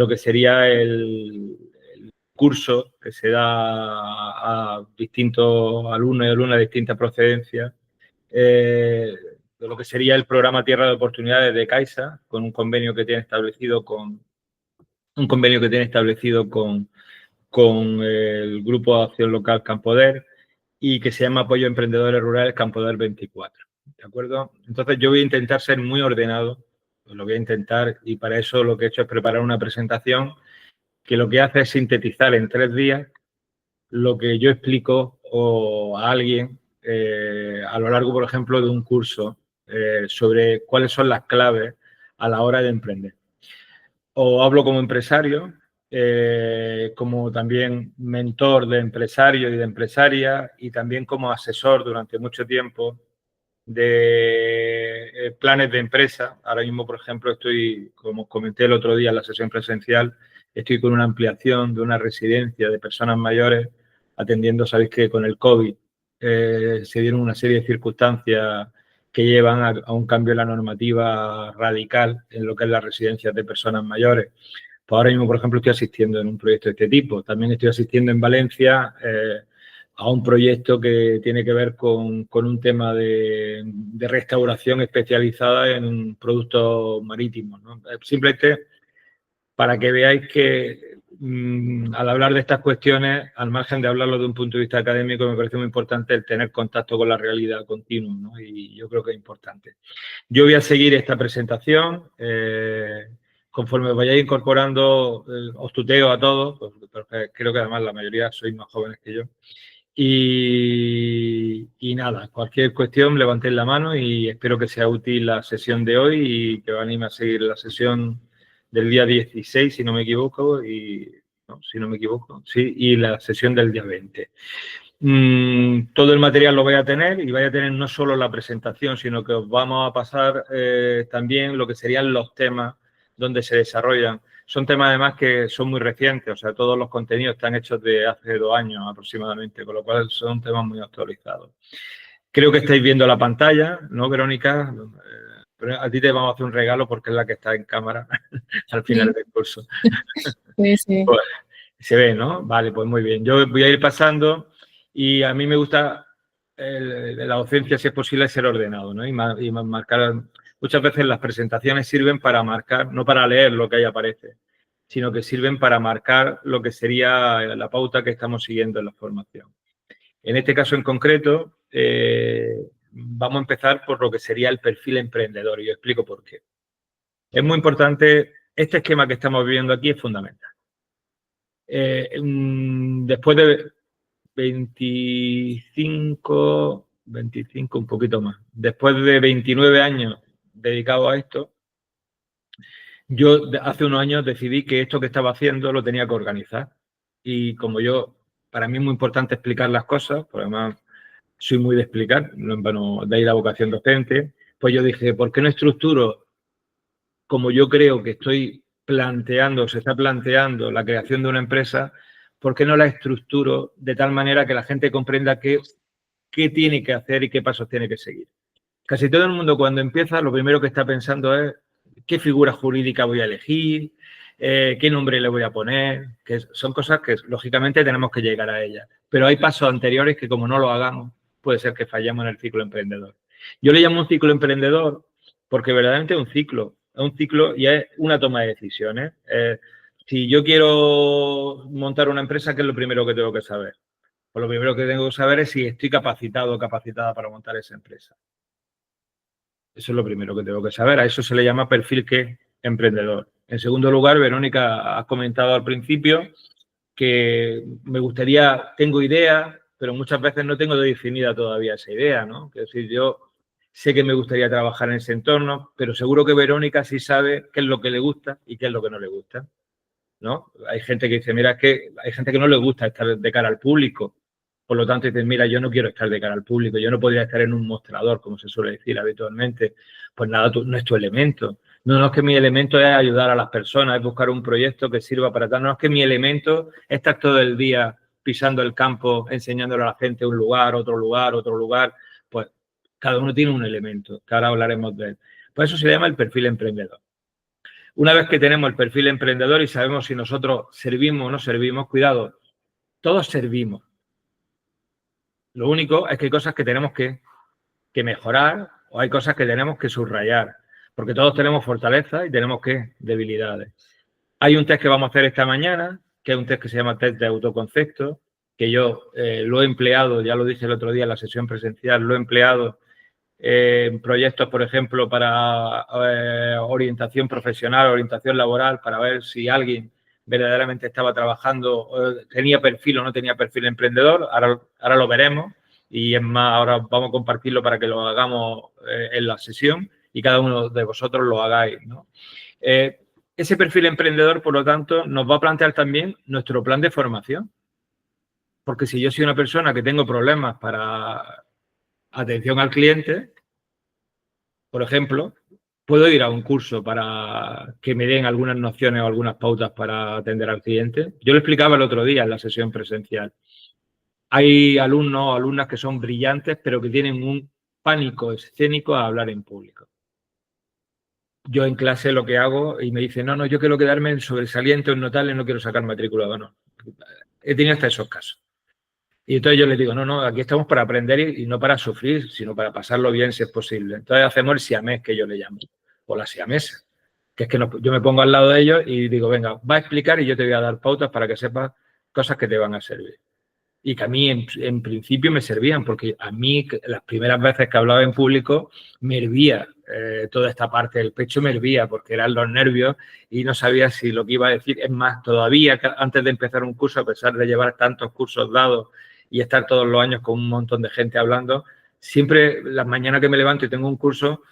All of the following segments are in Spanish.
lo que sería el curso que se da a distintos alumnos y alumnas de distintas procedencias, de lo que sería el programa Tierra de Oportunidades de Caixa, con un convenio que tiene establecido con el Grupo de Acción Local Campoder y que se llama Apoyo a Emprendedores Rurales Campoder 24. ¿De acuerdo? Entonces yo voy a intentar ser muy ordenado, pues lo voy a intentar, y para eso lo que he hecho es preparar una presentación que lo que hace es sintetizar en 3 días lo que yo explico a alguien a lo largo, por ejemplo, de un curso sobre cuáles son las claves a la hora de emprender. O hablo como empresario, como también mentor de empresarios y de empresarias y también como asesor durante mucho tiempo de planes de empresa. Ahora mismo, por ejemplo, estoy, como comenté el otro día en la sesión presencial, estoy con una ampliación de una residencia de personas mayores atendiendo, sabéis que con el COVID se dieron una serie de circunstancias que llevan a un cambio en la normativa radical en lo que es las residencias de personas mayores. Pues ahora mismo, por ejemplo, estoy asistiendo en un proyecto de este tipo. También estoy asistiendo en Valencia a un proyecto que tiene que ver con un tema de restauración especializada en productos marítimos, ¿no? Simplemente para que veáis que al hablar de estas cuestiones, al margen de hablarlo de un punto de vista académico, me parece muy importante el tener contacto con la realidad continuo, ¿no? Y yo creo que es importante. Yo voy a seguir esta presentación. Conforme vayáis incorporando, os tuteo a todos, porque creo que además la mayoría sois más jóvenes que yo. Y nada, cualquier cuestión, levantéis la mano y espero que sea útil la sesión de hoy y que os anime a seguir la sesión del día 16, si no me equivoco, y la sesión del día 20. Todo el material lo voy a tener y voy a tener no solo la presentación, sino que os vamos a pasar también lo que serían los temas donde se desarrollan. Son temas además que son muy recientes, o sea, todos los contenidos están hechos de hace 2 años aproximadamente, con lo cual son temas muy actualizados. Creo que estáis viendo la pantalla, ¿no, Verónica? Pero a ti te vamos a hacer un regalo porque es la que está en cámara al final del curso. Sí, sí. Pues, se ve, ¿no? Vale, pues muy bien. Yo voy a ir pasando y a mí me gusta la docencia, si es posible, ser ordenado, ¿no? Y marcar. Muchas veces las presentaciones sirven para marcar, no para leer lo que ahí aparece, sino que sirven para marcar lo que sería la pauta que estamos siguiendo en la formación. En este caso en concreto, vamos a empezar por lo que sería el perfil emprendedor y yo explico por qué. Es muy importante, este esquema que estamos viendo aquí es fundamental. Después de 25, un poquito más, después de 29 años dedicados a esto, yo hace unos años decidí que esto que estaba haciendo lo tenía que organizar. Y como para mí es muy importante explicar las cosas, porque además soy muy de explicar, bueno, de ahí la vocación docente, pues yo dije, ¿por qué no estructuro como yo creo que se está planteando la creación de una empresa? ¿Por qué no la estructuro de tal manera que la gente comprenda qué tiene que hacer y qué pasos tiene que seguir? Casi todo el mundo cuando empieza lo primero que está pensando es qué figura jurídica voy a elegir, qué nombre le voy a poner, que son cosas que lógicamente tenemos que llegar a ellas. Pero hay pasos anteriores que como no lo hagamos, puede ser que fallemos en el ciclo emprendedor. Yo le llamo un ciclo emprendedor porque verdaderamente es un ciclo y es una toma de decisiones. Si yo quiero montar una empresa, ¿qué es lo primero que tengo que saber? Pues lo primero que tengo que saber es si estoy capacitado o capacitada para montar esa empresa. Eso es lo primero que tengo que saber. A eso se le llama perfil emprendedor. En segundo lugar, Verónica, has comentado al principio que tengo ideas, pero muchas veces no tengo definida todavía esa idea, ¿no? Es decir, yo sé que me gustaría trabajar en ese entorno, pero seguro que Verónica sí sabe qué es lo que le gusta y qué es lo que no le gusta, ¿no? Hay gente que dice, mira, es que hay gente que no le gusta estar de cara al público. Por lo tanto, dices, mira, yo no quiero estar de cara al público, yo no podría estar en un mostrador, como se suele decir habitualmente. Pues nada, no es tu elemento. No es que mi elemento es ayudar a las personas, es buscar un proyecto que sirva para tal. No es que mi elemento es estar todo el día pisando el campo, enseñándole a la gente un lugar, otro lugar, otro lugar. Pues cada uno tiene un elemento, que ahora hablaremos de él. Pues eso se llama el perfil emprendedor. Una vez que tenemos el perfil emprendedor y sabemos si nosotros servimos o no servimos, cuidado, todos servimos. Lo único es que hay cosas que tenemos que mejorar o hay cosas que tenemos que subrayar, porque todos tenemos fortalezas y tenemos debilidades. Hay un test que vamos a hacer esta mañana, que es un test que se llama test de autoconcepto, que yo lo he empleado, ya lo dije el otro día en la sesión presencial, lo he empleado en proyectos, por ejemplo, para orientación profesional, orientación laboral, para ver si alguien verdaderamente estaba trabajando, tenía perfil o no tenía perfil emprendedor. Ahora lo veremos y es más, ahora vamos a compartirlo para que lo hagamos en la sesión y cada uno de vosotros lo hagáis, ¿no? Ese perfil emprendedor, por lo tanto, nos va a plantear también nuestro plan de formación. Porque si yo soy una persona que tengo problemas para atención al cliente, por ejemplo, puedo ir a un curso para que me den algunas nociones o algunas pautas para atender al cliente. Yo lo explicaba el otro día en la sesión presencial. Hay alumnos o alumnas que son brillantes, pero que tienen un pánico escénico a hablar en público. Yo en clase lo que hago y me dicen, no, yo quiero quedarme en sobresaliente o en notable, no quiero sacar matrícula. Bueno, he tenido hasta esos casos. Y entonces yo les digo, no, aquí estamos para aprender y no para sufrir, sino para pasarlo bien si es posible. Entonces hacemos el siamés, que yo le llamo, o la siamesa, que es que yo me pongo al lado de ellos y digo, venga, va a explicar y yo te voy a dar pautas para que sepas cosas que te van a servir. Y que a mí en principio me servían, porque a mí las primeras veces que hablaba en público me hervía toda esta parte del pecho, me hervía porque eran los nervios y no sabía si lo que iba a decir. Es más, todavía antes de empezar un curso, a pesar de llevar tantos cursos dados y estar todos los años con un montón de gente hablando, siempre las mañanas que me levanto y tengo un curso,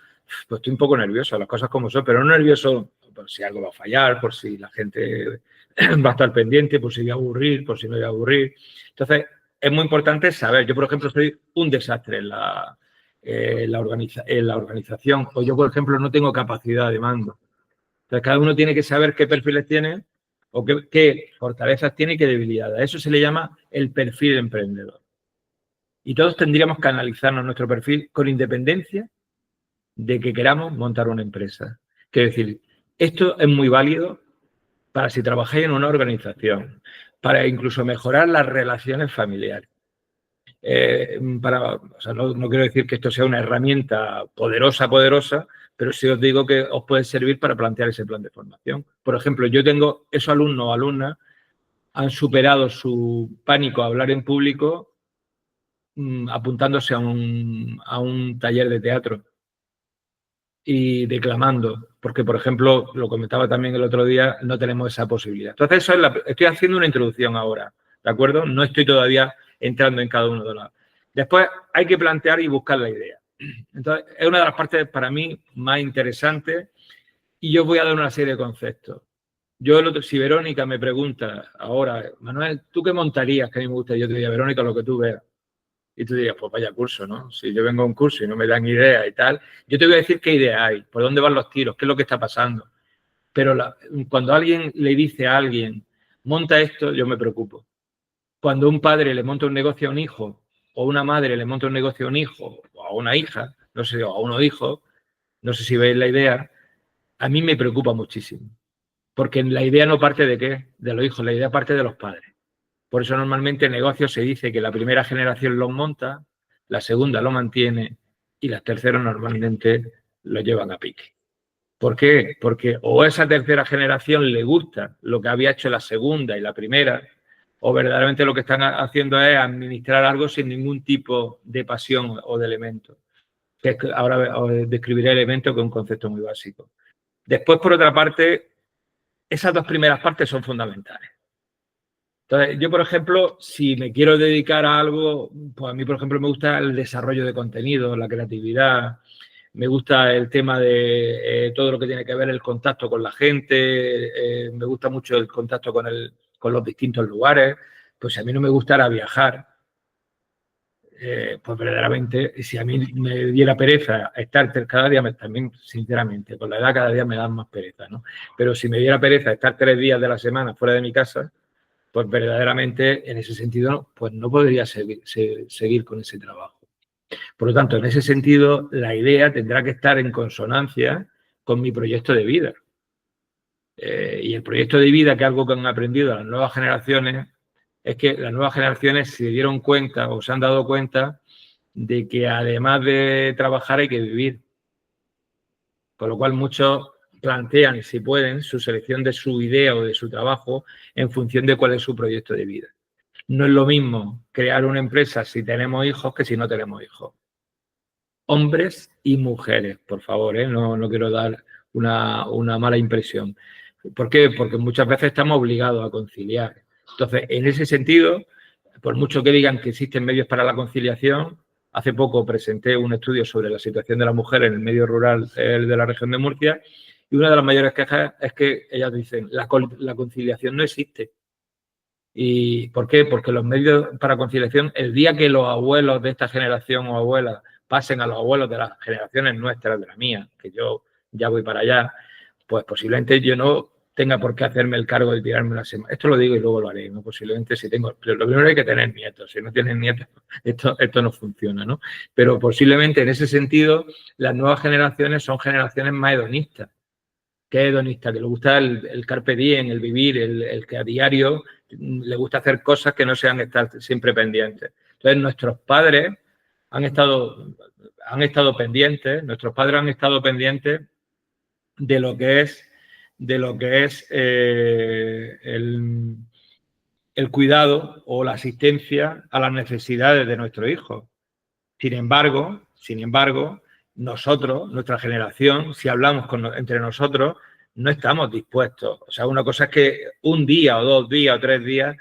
pues estoy un poco nervioso, las cosas como son, pero no nervioso por si algo va a fallar, por si la gente va a estar pendiente, por si voy a aburrir, por si no voy a aburrir. Entonces, es muy importante saber. Yo, por ejemplo, soy un desastre en la organización. O yo, por ejemplo, no tengo capacidad de mando. Entonces, cada uno tiene que saber qué perfiles tiene o qué fortalezas tiene y qué debilidades. A eso se le llama el perfil emprendedor. Y todos tendríamos que analizarnos nuestro perfil con independencia de que queramos montar una empresa. Quiero decir, esto es muy válido para si trabajáis en una organización, para incluso mejorar las relaciones familiares. No quiero decir que esto sea una herramienta poderosa, pero sí os digo que os puede servir para plantear ese plan de formación. Por ejemplo, yo tengo esos alumnos o alumnas han superado su pánico a hablar en público apuntándose a un taller de teatro y declamando, porque, por ejemplo, lo comentaba también el otro día, no tenemos esa posibilidad. Entonces, estoy haciendo una introducción ahora, ¿de acuerdo? No estoy todavía entrando en cada uno de los. Después hay que plantear y buscar la idea. Entonces, es una de las partes para mí más interesantes y yo voy a dar una serie de conceptos. Si Verónica me pregunta ahora, Manuel, ¿tú qué montarías que a mí me gusta? Yo te diría, Verónica, lo que tú veas. Y tú dirías, pues vaya curso, ¿no? Si yo vengo a un curso y no me dan idea y tal, yo te voy a decir qué idea hay, por dónde van los tiros, qué es lo que está pasando. Pero cuando alguien le dice a alguien, monta esto, yo me preocupo. Cuando un padre le monta un negocio a un hijo o una madre le monta un negocio a un hijo o a una hija, no sé, o a unos hijos, no sé si veis la idea, a mí me preocupa muchísimo. Porque la idea no parte de qué, de los hijos, la idea parte de los padres. Por eso normalmente en negocios se dice que la primera generación los monta, la segunda lo mantiene y las terceras normalmente lo llevan a pique. ¿Por qué? Porque o esa tercera generación le gusta lo que había hecho la segunda y la primera, o verdaderamente lo que están haciendo es administrar algo sin ningún tipo de pasión o de elemento. Ahora os describiré elementos que es un concepto muy básico. Después, por otra parte, esas dos primeras partes son fundamentales. Entonces, yo, por ejemplo, si me quiero dedicar a algo, pues a mí, por ejemplo, me gusta el desarrollo de contenido, la creatividad, me gusta el tema de todo lo que tiene que ver el contacto con la gente, me gusta mucho el contacto con los distintos lugares, pues si a mí no me gustara viajar, pues verdaderamente, si a mí me diera pereza estar cada día, también sinceramente, con la edad cada día me dan más pereza, ¿no? Pero si me diera pereza estar 3 días de la semana fuera de mi casa, pues verdaderamente en ese sentido pues no podría seguir con ese trabajo. Por lo tanto, en ese sentido, la idea tendrá que estar en consonancia con mi proyecto de vida. y el proyecto de vida, que es algo que han aprendido las nuevas generaciones, es que las nuevas generaciones se dieron cuenta o se han dado cuenta de que además de trabajar hay que vivir. Con lo cual muchos plantean, si pueden, su selección de su idea o de su trabajo en función de cuál es su proyecto de vida. No es lo mismo crear una empresa si tenemos hijos que si no tenemos hijos. Hombres y mujeres, por favor, no quiero dar una mala impresión. ¿Por qué? Porque muchas veces estamos obligados a conciliar. Entonces, en ese sentido, por mucho que digan que existen medios para la conciliación, hace poco presenté un estudio sobre la situación de la mujer en el medio rural de la región de Murcia y una de las mayores quejas es que ellas dicen la conciliación no existe. ¿Y por qué? Porque los medios para conciliación, el día que los abuelos de esta generación o abuelas pasen a los abuelos de las generaciones nuestras, de la mía, que yo ya voy para allá, pues posiblemente yo no tenga por qué hacerme el cargo de tirarme una semana. Esto lo digo y luego lo haré, ¿no? Posiblemente si tengo... Pero lo primero hay que tener nietos. Si no tienes nietos, esto no funciona, ¿no? Pero posiblemente en ese sentido las nuevas generaciones son generaciones más hedonistas. ¿Qué es hedonista? Que le gusta el carpe diem, el vivir, el que a diario le gusta hacer cosas que no sean estar siempre pendientes. Entonces, nuestros padres han estado pendientes, nuestros padres han estado pendientes de lo que es el cuidado o la asistencia a las necesidades de nuestros hijos. Sin embargo, nosotros, nuestra generación, si hablamos entre nosotros, no estamos dispuestos. O sea, una cosa es que un día o 2 días o 3 días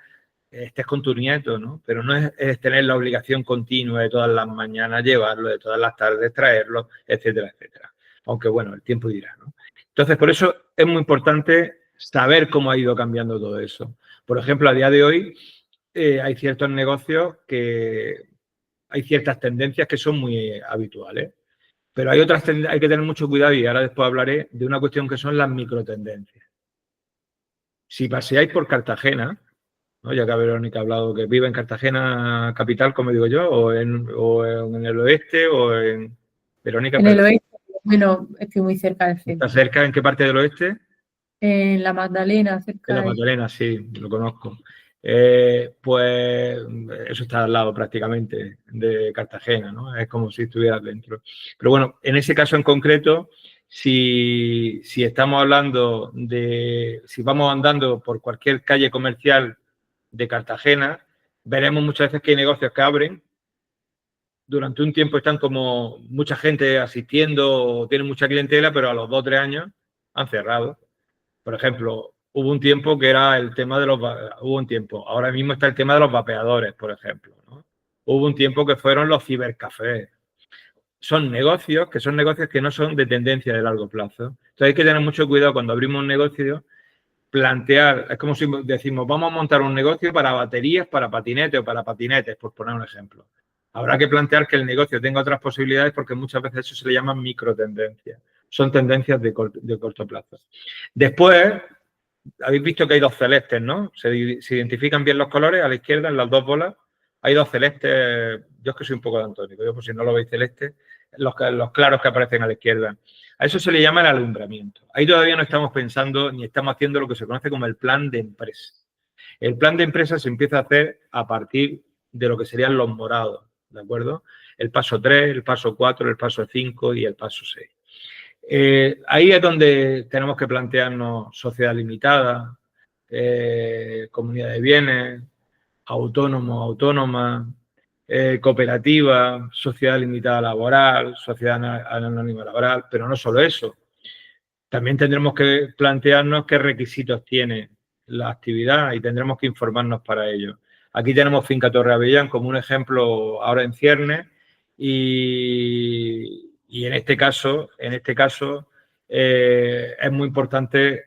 estés con tu nieto, ¿no? Pero no es tener la obligación continua de todas las mañanas llevarlo, de todas las tardes traerlo, etcétera, etcétera. Aunque, bueno, el tiempo dirá, ¿no? Entonces, por eso es muy importante saber cómo ha ido cambiando todo eso. Por ejemplo, a día de hoy hay ciertos negocios hay ciertas tendencias que son muy habituales, pero hay otras tendencias, hay que tener mucho cuidado y ahora después hablaré de una cuestión que son las microtendencias. Si paseáis por Cartagena, ¿no? Ya que Verónica ha hablado que vive en Cartagena capital, como digo yo, o en el oeste, o en... Verónica, en el oeste, bueno, estoy muy cerca del centro. ¿Está cerca? ¿En qué parte del oeste? En la Magdalena, cerca En la Magdalena, sí, lo conozco. Pues eso está al lado prácticamente de Cartagena, ¿no? Es como si estuvieras dentro. Pero bueno, en ese caso en concreto, si estamos hablando si vamos andando por cualquier calle comercial de Cartagena, veremos muchas veces que hay negocios que abren. Durante un tiempo están como mucha gente asistiendo, tienen mucha clientela, pero a los 2 o 3 años han cerrado. Por ejemplo, hubo un tiempo que era el tema de ahora mismo está el tema de los vapeadores, por ejemplo, ¿no? Hubo un tiempo que fueron los cibercafés. Son negocios que no son de tendencia de largo plazo. Entonces hay que tener mucho cuidado cuando abrimos un negocio, plantear, es como si decimos, vamos a montar un negocio para baterías, para patinetes o para patinetes, por poner un ejemplo. Habrá que plantear que el negocio tenga otras posibilidades porque muchas veces eso se le llama microtendencias. Son tendencias de corto plazo. Después, habéis visto que hay 2 celestes, ¿no? Se identifican bien los colores a la izquierda en las 2 bolas. Hay 2 celestes, yo es que soy un poco daltónico, yo por si no lo veis celeste, los claros que aparecen a la izquierda. A eso se le llama el alumbramiento. Ahí todavía no estamos pensando ni estamos haciendo lo que se conoce como el plan de empresa. El plan de empresa se empieza a hacer a partir de lo que serían los morados, ¿de acuerdo? El paso 3, el paso 4, el paso 5 y el paso 6. Ahí es donde tenemos que plantearnos sociedad limitada, comunidad de bienes, autónomo, autónoma, cooperativa, sociedad limitada laboral, sociedad anónima laboral, pero no solo eso. También tendremos que plantearnos qué requisitos tiene la actividad y tendremos que informarnos para ello. Aquí tenemos Finca Torre Avellán como un ejemplo ahora en ciernes y en este caso es muy importante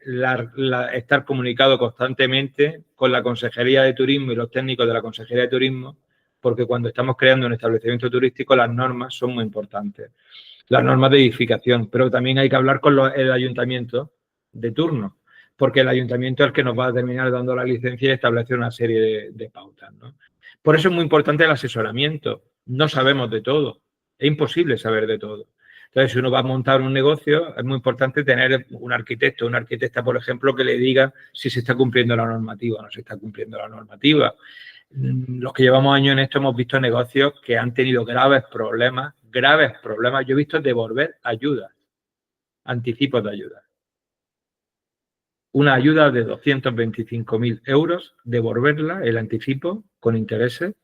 estar comunicado constantemente con la Consejería de Turismo y los técnicos de la Consejería de Turismo, porque cuando estamos creando un establecimiento turístico las normas son muy importantes. Las normas de edificación, pero también hay que hablar con el ayuntamiento de turno, porque el ayuntamiento es el que nos va a terminar dando la licencia y establecer una serie de pautas, ¿no? Por eso es muy importante el asesoramiento. No sabemos de todo. Es imposible saber de todo. Entonces, si uno va a montar un negocio, es muy importante tener un arquitecto, una arquitecta, por ejemplo, que le diga si se está cumpliendo la normativa o no se está cumpliendo la normativa. Los que llevamos años en esto hemos visto negocios que han tenido graves problemas. Yo he visto devolver ayudas, anticipos de ayuda. Una ayuda de 225.000 euros, devolverla, el anticipo, con intereses,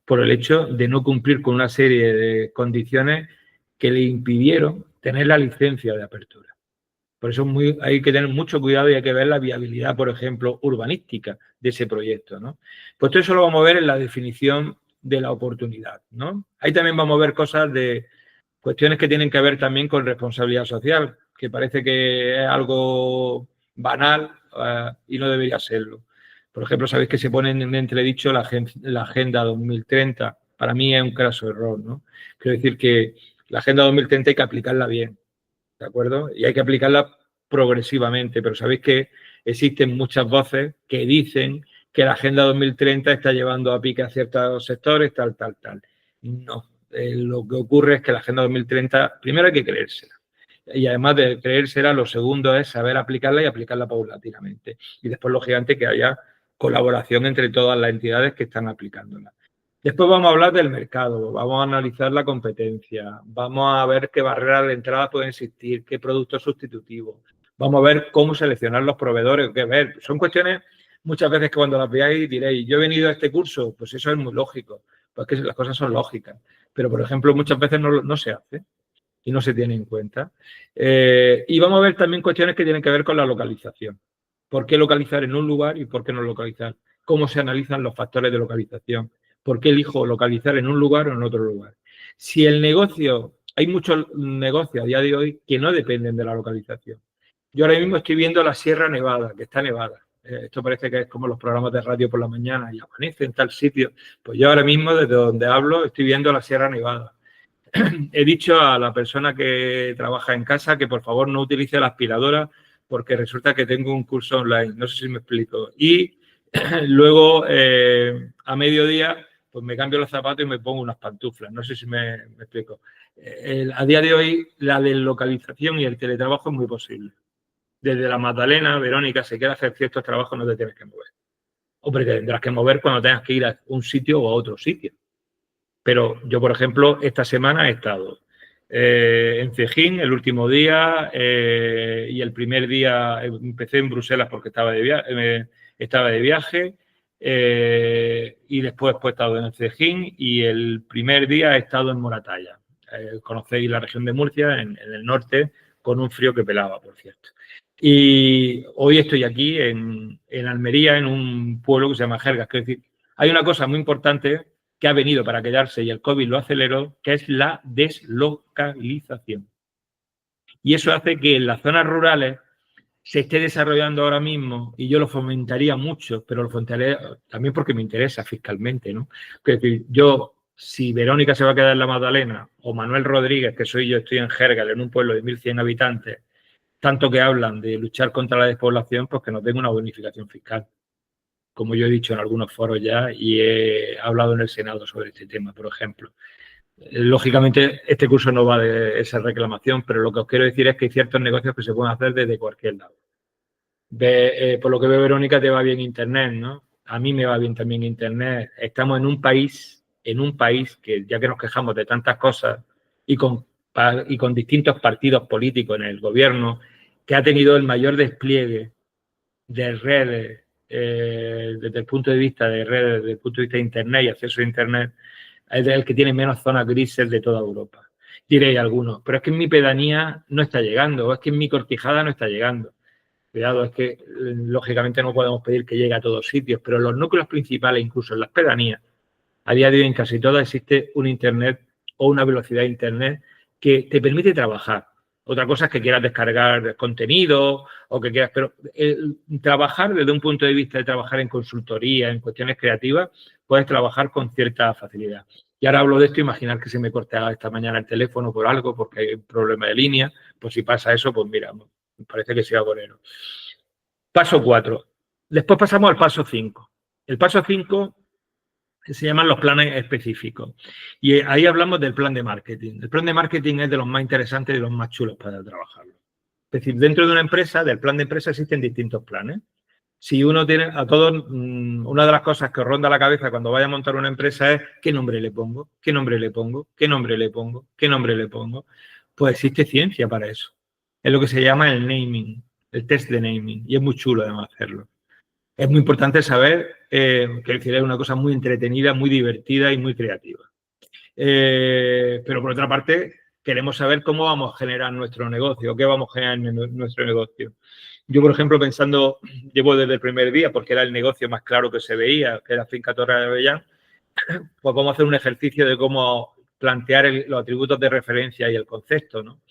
por el hecho de no cumplir con una serie de condiciones que le impidieron tener la licencia de apertura. Por eso hay que tener mucho cuidado y hay que ver la viabilidad, por ejemplo, urbanística de ese proyecto, ¿no? Pues todo eso lo vamos a ver en la definición de la oportunidad, ¿no? Ahí también vamos a ver cosas de cuestiones que tienen que ver también con responsabilidad social, que parece que es algo banal y no debería serlo. Por ejemplo, sabéis que se pone en entredicho la Agenda 2030. Para mí es un craso error, ¿no? Quiero decir que la Agenda 2030 hay que aplicarla bien, ¿de acuerdo? Y hay que aplicarla progresivamente, pero sabéis que existen muchas voces que dicen que la Agenda 2030 está llevando a pique a ciertos sectores, tal. No. Lo que ocurre es que la Agenda 2030, primero hay que creérsela. Y además de creérsela, lo segundo es saber aplicarla y aplicarla paulatinamente. Y después, lógicamente, que haya colaboración entre todas las entidades que están aplicándola. Después vamos a hablar del mercado, vamos a analizar la competencia, vamos a ver qué barreras de entrada pueden existir, qué productos sustitutivos, vamos a ver cómo seleccionar los proveedores, qué ver. Son cuestiones, muchas veces que cuando las veáis diréis, yo he venido a este curso, pues eso es muy lógico, porque las cosas son lógicas. Pero, por ejemplo, muchas veces no se hace y no se tiene en cuenta. Y vamos a ver también cuestiones que tienen que ver con la localización. ¿Por qué localizar en un lugar y por qué no localizar? ¿Cómo se analizan los factores de localización? ¿Por qué elijo localizar en un lugar o en otro lugar? Si el negocio, hay muchos negocios a día de hoy que no dependen de la localización. Yo ahora mismo estoy viendo la Sierra Nevada, que está nevada. Esto parece que es como los programas de radio por la mañana y amanece en tal sitio. Pues yo ahora mismo, desde donde hablo, estoy viendo la Sierra Nevada. He dicho a la persona que trabaja en casa que por favor no utilice la aspiradora porque resulta que tengo un curso online. No sé si me explico. Y luego, a mediodía, pues me cambio los zapatos y me pongo unas pantuflas. No sé si me explico. A día de hoy, la deslocalización y el teletrabajo es muy posible. Desde la Magdalena, Verónica, si quieres hacer ciertos trabajos no te tienes que mover. Hombre, te tendrás que mover cuando tengas que ir a un sitio o a otro sitio. Pero yo, por ejemplo, esta semana he estado en Cejín el último día y el primer día empecé en Bruselas porque estaba de viaje y después he estado en Cejín y el primer día he estado en Moratalla. Conocéis la región de Murcia, en el norte, con un frío que pelaba, por cierto. Y hoy estoy aquí en Almería, en un pueblo que se llama Jergas. Es decir, hay una cosa muy importante que ha venido para quedarse y el COVID lo aceleró, que es la deslocalización. Y eso hace que en las zonas rurales se esté desarrollando ahora mismo, y yo lo fomentaría mucho, pero lo fomentaría también porque me interesa fiscalmente, ¿no? Es decir, yo, si Verónica se va a quedar en la Magdalena, o Manuel Rodríguez, que soy yo, estoy en Jergal, en un pueblo de 1.100 habitantes, tanto que hablan de luchar contra la despoblación, pues que nos den una bonificación fiscal. Como yo he dicho en algunos foros ya y he hablado en el Senado sobre este tema, por ejemplo. Lógicamente, este curso no va de esa reclamación, pero lo que os quiero decir es que hay ciertos negocios que se pueden hacer desde cualquier lado. Por lo que veo, Verónica, te va bien Internet, ¿no? A mí me va bien también Internet. Estamos en un país que, ya que nos quejamos de tantas cosas y con distintos partidos políticos en el gobierno, que ha tenido el mayor despliegue de redes desde el punto de vista de redes, desde el punto de vista de Internet y acceso a Internet, es el que tiene menos zonas grises de toda Europa. Diréis algunos, pero es que en mi pedanía no está llegando, o es que en mi Cortijada no está llegando. Cuidado, es que lógicamente no podemos pedir que llegue a todos sitios, pero en los núcleos principales, incluso en las pedanías, a día de hoy en casi todas existe un Internet o una velocidad de Internet que te permite trabajar. Otra cosa es que quieras descargar contenido o que quieras, pero trabajar desde un punto de vista de trabajar en consultoría, en cuestiones creativas, puedes trabajar con cierta facilidad. Y ahora hablo de esto, imaginar que se me corta esta mañana el teléfono por algo, porque hay un problema de línea, pues si pasa eso, pues mira, me parece que sea bonero. Paso 4. Después pasamos al paso 5. El paso 5 que se llaman los planes específicos. Y ahí hablamos del plan de marketing. El plan de marketing es de los más interesantes y de los más chulos para trabajarlo. Es decir, dentro de una empresa, del plan de empresa, existen distintos planes. Si uno tiene a todos, una de las cosas que os ronda la cabeza cuando vaya a montar una empresa es ¿qué nombre le pongo? ¿Qué nombre le pongo? ¿Qué nombre le pongo? ¿Qué nombre le pongo? Pues existe ciencia para eso. Es lo que se llama el naming, el test de naming. Y es muy chulo además hacerlo. Es muy importante saber que es una cosa muy entretenida, muy divertida y muy creativa. Pero por otra parte, queremos saber cómo vamos a generar nuestro negocio, qué vamos a generar en nuestro negocio. Yo, por ejemplo, pensando, llevo desde el primer día, porque era el negocio más claro que se veía, que era Finca Torre de Avellán, pues vamos a hacer un ejercicio de cómo plantear los atributos de referencia y el concepto, ¿no?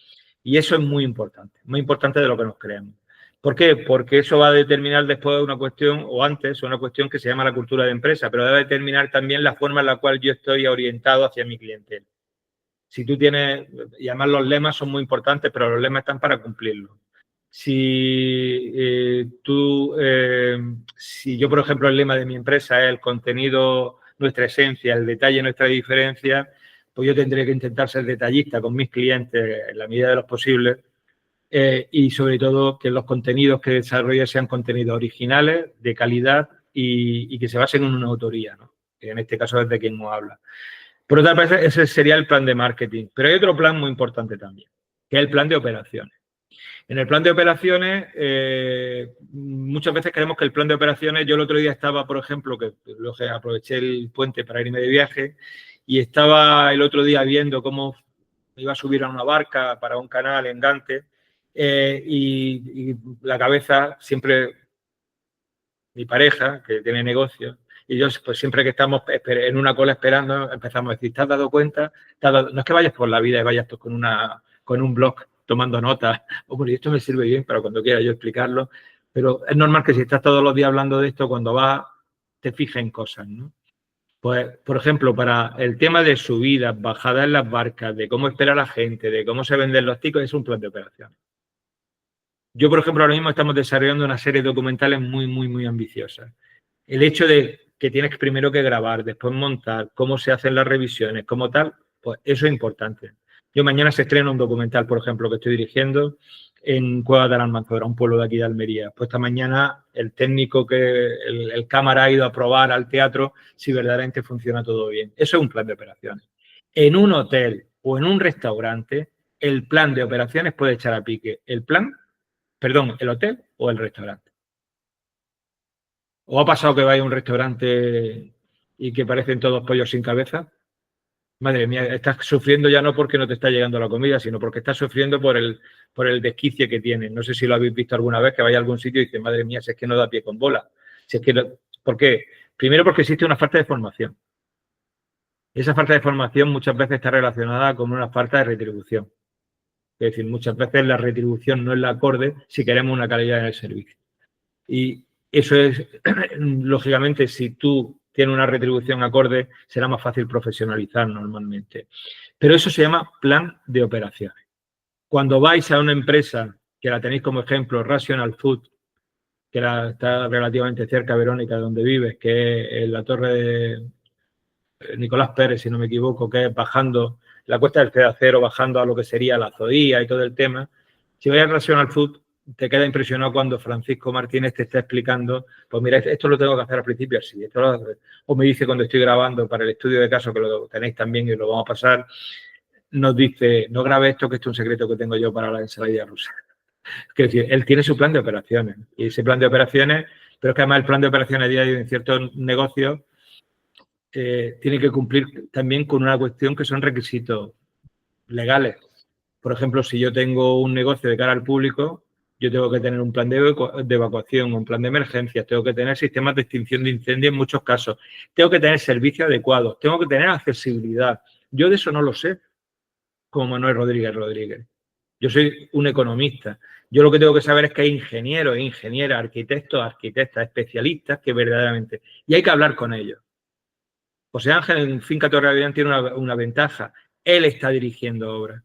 Y eso es muy importante de lo que nos creemos. ¿Por qué? Porque eso va a determinar después una cuestión, o antes, una cuestión que se llama la cultura de empresa, pero debe determinar también la forma en la cual yo estoy orientado hacia mi clientela. Si tú tienes, y además los lemas son muy importantes, pero los lemas están para cumplirlos. Si yo, por ejemplo, el lema de mi empresa es el contenido, nuestra esencia, el detalle, nuestra diferencia, pues yo tendré que intentar ser detallista con mis clientes en la medida de lo posible y sobre todo que los contenidos que desarrolle sean contenidos originales, de calidad y que se basen en una autoría, ¿no? Que en este caso es de quien nos habla. Por otra parte, ese sería el plan de marketing. Pero hay otro plan muy importante también, que es el plan de operaciones. En el plan de operaciones, muchas veces creemos que el plan de operaciones, yo el otro día estaba, por ejemplo, que aproveché el puente para irme de viaje y estaba el otro día viendo cómo iba a subir a una barca para un canal en Gante y la cabeza siempre, mi pareja, que tiene negocio, y yo, pues siempre que estamos en una cola esperando, empezamos a decir, ¿te has dado cuenta? No es que vayas por la vida y vayas con un blog tomando notas, bueno, y esto me sirve bien para cuando quiera yo explicarlo, pero es normal que si estás todos los días hablando de esto, cuando vas, te fijes en cosas, ¿no? Pues, por ejemplo, para el tema de subidas, bajadas en las barcas, de cómo espera la gente, de cómo se venden los ticos, es un plan de operaciones. Yo, por ejemplo, ahora mismo estamos desarrollando una serie de documentales muy, muy, muy ambiciosas. El hecho de que tienes primero que grabar, después montar, cómo se hacen las revisiones, como tal, pues eso es importante. Yo mañana se estrena un documental, por ejemplo, que estoy dirigiendo en Cueva de la Almanzora, un pueblo de aquí de Almería. Pues esta mañana el técnico el cámara ha ido a probar al teatro si verdaderamente funciona todo bien. Eso es un plan de operaciones. En un hotel o en un restaurante, el plan de operaciones puede echar a pique el hotel o el restaurante. ¿O ha pasado que vais a un restaurante y que parecen todos pollos sin cabeza? Madre mía, estás sufriendo ya no porque no te está llegando la comida, sino porque estás sufriendo por el desquicie que tienen. No sé si lo habéis visto alguna vez, que vais a algún sitio y dices, madre mía, si es que no da pie con bola. Si es que ¿por qué? Primero porque existe una falta de formación. Esa falta de formación muchas veces está relacionada con una falta de retribución. Es decir, muchas veces la retribución no es la acorde si queremos una calidad en el servicio. Y eso es, lógicamente, si tú tienes una retribución acorde, será más fácil profesionalizar normalmente. Pero eso se llama plan de operaciones. Cuando vais a una empresa, que la tenéis como ejemplo, Rational Food, que está relativamente cerca, Verónica, de donde vives, que es en la torre de Nicolás Pérez, si no me equivoco, que es bajando la cuesta del Cedacero, bajando a lo que sería la Zoía y todo el tema. Si vais a Rational Food, te queda impresionado cuando Francisco Martínez te está explicando, pues mira, esto lo tengo que hacer al principio así, o me dice cuando estoy grabando para el estudio de caso, que lo tenéis también y lo vamos a pasar, nos dice, no grabe esto, que esto es un secreto que tengo yo para la ensalada rusa. Es decir, él tiene su plan de operaciones, y ese plan de operaciones, pero es que además el plan de operaciones diario en ciertos negocios tiene que cumplir también con una cuestión que son requisitos legales. Por ejemplo, si yo tengo un negocio de cara al público, yo tengo que tener un plan de evacuación, un plan de emergencias, tengo que tener sistemas de extinción de incendios en muchos casos, tengo que tener servicios adecuados, tengo que tener accesibilidad. Yo de eso no lo sé, como Manuel Rodríguez. Yo soy un economista. Yo lo que tengo que saber es que hay ingenieros, ingenieras, arquitectos, arquitectas, especialistas que verdaderamente... Y hay que hablar con ellos. José Ángel en Finca Torre de Avellán tiene una ventaja. Él está dirigiendo obras.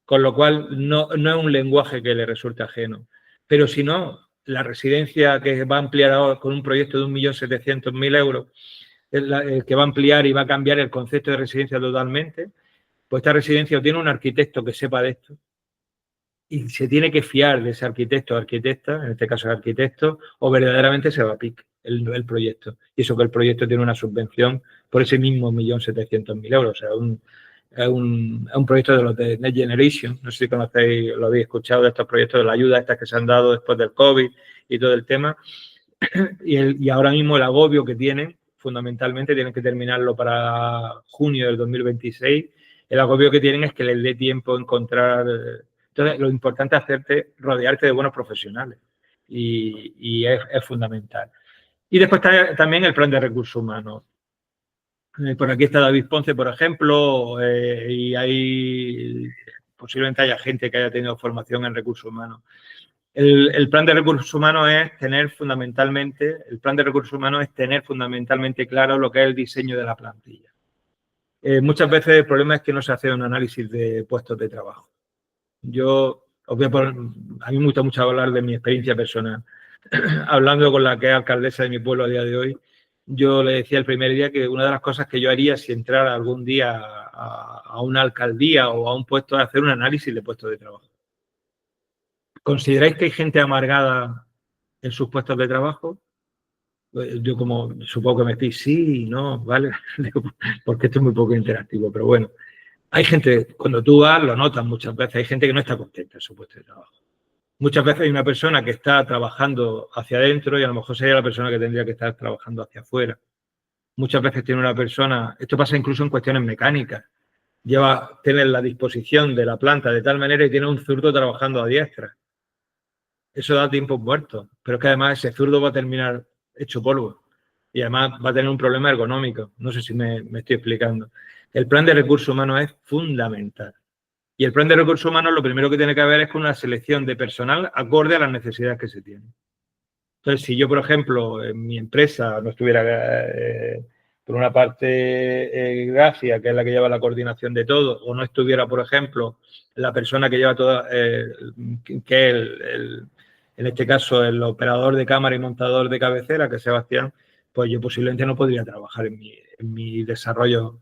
Con lo cual, no es un lenguaje que le resulte ajeno. Pero si no, la residencia que va a ampliar ahora con un proyecto de 1.700.000 euros, el que va a ampliar y va a cambiar el concepto de residencia totalmente, pues esta residencia tiene un arquitecto que sepa de esto y se tiene que fiar de ese arquitecto o arquitecta, en este caso el arquitecto, o verdaderamente se va a pique el proyecto. Y eso que el proyecto tiene una subvención por ese mismo 1.700.000 euros. O sea, es un proyecto de los de Next Generation. No sé si conocéis, lo habéis escuchado, de estos proyectos de la ayuda estas que se han dado después del COVID y todo el tema. Y ahora mismo el agobio que tienen, fundamentalmente, tienen que terminarlo para junio del 2026. El agobio que tienen es que les dé tiempo a encontrar. Entonces, lo importante es rodearte de buenos profesionales y es fundamental. Y después está también el plan de recursos humanos. Por aquí está David Ponce, por ejemplo, y posiblemente haya gente que haya tenido formación en recursos humanos. El plan de recursos humanos es tener fundamentalmente claro lo que es el diseño de la plantilla. Muchas veces el problema es que no se hace un análisis de puestos de trabajo. A mí me gusta mucho hablar de mi experiencia personal. Hablando con la que es alcaldesa de mi pueblo a día de hoy, yo le decía el primer día que una de las cosas que yo haría si entrara algún día a una alcaldía o a un puesto es hacer un análisis de puestos de trabajo. ¿Consideráis que hay gente amargada en sus puestos de trabajo? Yo como supongo que me decís sí, no, ¿vale? Porque esto es muy poco interactivo, pero bueno. Hay gente, cuando tú vas, lo notas muchas veces, hay gente que no está contenta en su puesto de trabajo. Muchas veces hay una persona que está trabajando hacia adentro y a lo mejor sería la persona que tendría que estar trabajando hacia afuera. Muchas veces tiene una persona, esto pasa incluso en cuestiones mecánicas, tiene la disposición de la planta de tal manera y tiene un zurdo trabajando a diestra. Eso da tiempos muertos, pero es que además ese zurdo va a terminar hecho polvo y además va a tener un problema ergonómico. No sé si me estoy explicando. El plan de recursos humanos es fundamental. Y el plan de recursos humanos lo primero que tiene que haber es con una selección de personal acorde a las necesidades que se tienen. Entonces, si yo, por ejemplo, en mi empresa no estuviera, por una parte, Gracia, que es la que lleva la coordinación de todo, o no estuviera, por ejemplo, la persona que lleva toda, que es en este caso el operador de cámara y montador de cabecera, que es Sebastián, pues yo posiblemente no podría trabajar en mi desarrollo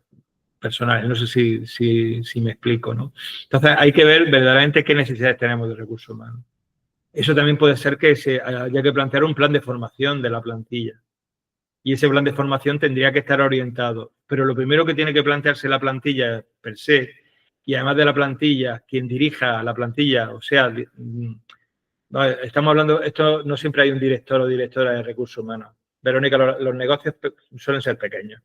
personal. No sé si me explico, ¿no? Entonces, hay que ver verdaderamente qué necesidades tenemos de recursos humanos. Eso también puede ser que haya que plantear un plan de formación de la plantilla. Y ese plan de formación tendría que estar orientado. Pero lo primero que tiene que plantearse la plantilla per se, y además de la plantilla, quien dirija la plantilla, o sea, estamos hablando, esto no siempre hay un director o directora de recursos humanos. Verónica, los negocios suelen ser pequeños.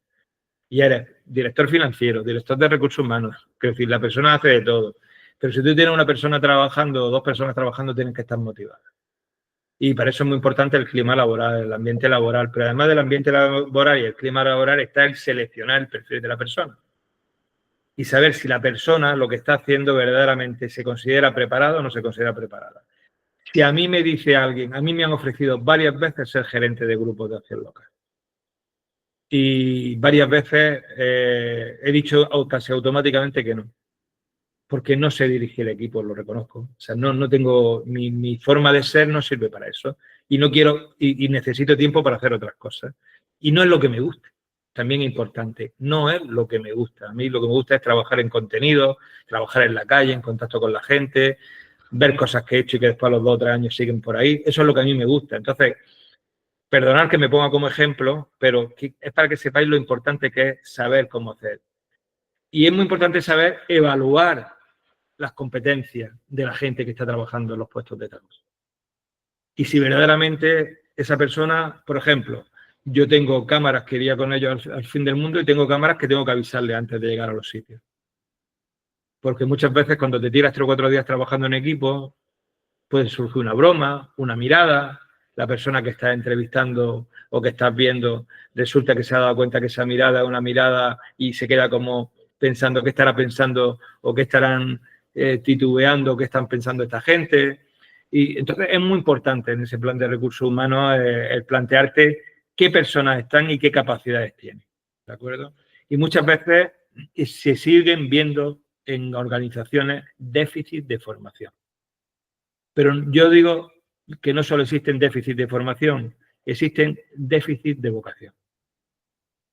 Y eres director financiero, director de recursos humanos. Es decir, la persona hace de todo. Pero si tú tienes una persona trabajando o dos personas trabajando, tienen que estar motivadas. Y para eso es muy importante el clima laboral, el ambiente laboral. Pero además del ambiente laboral y el clima laboral está el seleccionar el perfil de la persona. Y saber si la persona lo que está haciendo verdaderamente se considera preparada o no se considera preparada. Si a mí me dice alguien, a mí me han ofrecido varias veces ser gerente de grupos de acción local. Y varias veces he dicho casi automáticamente que no. Porque no sé dirigir equipos, lo reconozco. O sea, no tengo, mi forma de ser no sirve para eso. Y no quiero, y necesito tiempo para hacer otras cosas. Y no es lo que me gusta. También es importante, no es lo que me gusta. A mí lo que me gusta es trabajar en contenido, trabajar en la calle, en contacto con la gente, ver cosas que he hecho y que después a los 2 o 3 años siguen por ahí. Eso es lo que a mí me gusta. Entonces, perdonad que me ponga como ejemplo, pero es para que sepáis lo importante que es saber cómo hacer. Y es muy importante saber evaluar las competencias de la gente que está trabajando en los puestos de trabajo. Y si verdaderamente esa persona, por ejemplo, yo tengo cámaras que iría con ellos al fin del mundo y tengo cámaras que tengo que avisarle antes de llegar a los sitios. Porque muchas veces cuando te tiras 3 o 4 días trabajando en equipo, puede surgir una broma, una mirada, la persona que estás entrevistando o que estás viendo resulta que se ha dado cuenta que esa mirada es una mirada y se queda como pensando qué estará pensando o qué estarán titubeando, qué están pensando esta gente. Y entonces es muy importante en ese plan de recursos humanos el plantearte qué personas están y qué capacidades tienen. ¿De acuerdo? Y muchas veces se siguen viendo en organizaciones déficit de formación. Pero yo digo que no solo existen déficit de formación, existen déficit de vocación.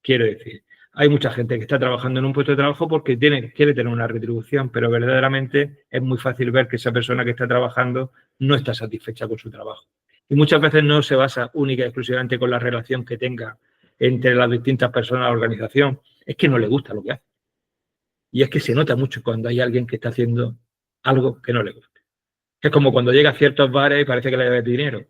Quiero decir, hay mucha gente que está trabajando en un puesto de trabajo porque quiere tener una retribución, pero verdaderamente es muy fácil ver que esa persona que está trabajando no está satisfecha con su trabajo. Y muchas veces no se basa única y exclusivamente con la relación que tenga entre las distintas personas de la organización, es que no le gusta lo que hace. Y es que se nota mucho cuando hay alguien que está haciendo algo que no le gusta. Es como cuando llega a ciertos bares y parece que le debes dinero,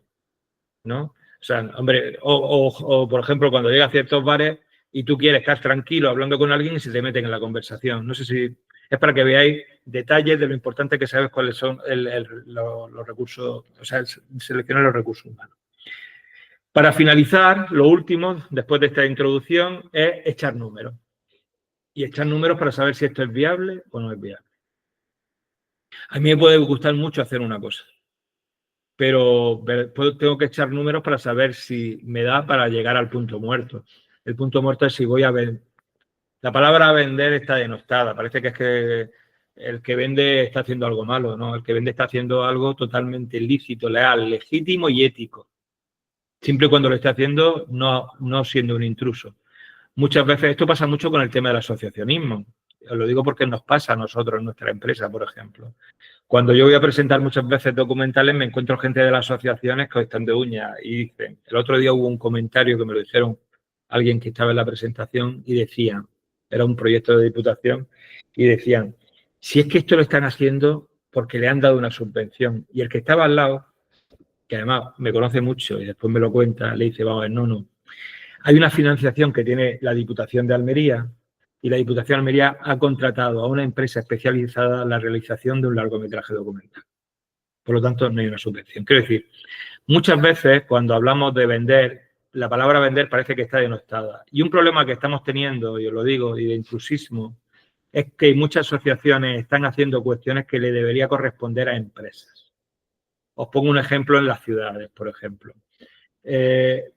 ¿no? O sea, hombre, o por ejemplo, cuando llega a ciertos bares y tú quieres estar tranquilo hablando con alguien y se te meten en la conversación. No sé si es para que veáis detalles de lo importante que sabes cuáles son los recursos, o sea, seleccionar los recursos humanos. Para finalizar, lo último, después de esta introducción, es echar números. Y echar números para saber si esto es viable o no es viable. A mí me puede gustar mucho hacer una cosa, pero tengo que echar números para saber si me da para llegar al punto muerto. El punto muerto es si voy a vender. La palabra vender está denostada. Parece que es que el que vende está haciendo algo malo, ¿no? El que vende está haciendo algo totalmente lícito, leal, legítimo y ético. Siempre y cuando lo esté haciendo, no siendo un intruso. Muchas veces, esto pasa mucho con el tema del asociacionismo. Os lo digo porque nos pasa a nosotros en nuestra empresa, por ejemplo. Cuando yo voy a presentar muchas veces documentales, me encuentro gente de las asociaciones que están de uñas y dicen, el otro día hubo un comentario que me lo dijeron alguien que estaba en la presentación y decían, era un proyecto de diputación, y decían, si es que esto lo están haciendo porque le han dado una subvención. Y el que estaba al lado, que además me conoce mucho y después me lo cuenta, le dice, vamos a ver, no. Hay una financiación que tiene la Diputación de Almería y la Diputación de Almería ha contratado a una empresa especializada en la realización de un largometraje documental. Por lo tanto, no hay una subvención. Quiero decir, muchas veces cuando hablamos de vender, la palabra vender parece que está denostada. Y un problema que estamos teniendo, y os lo digo, y de intrusismo, es que muchas asociaciones están haciendo cuestiones que le debería corresponder a empresas. Os pongo un ejemplo en las ciudades, por ejemplo.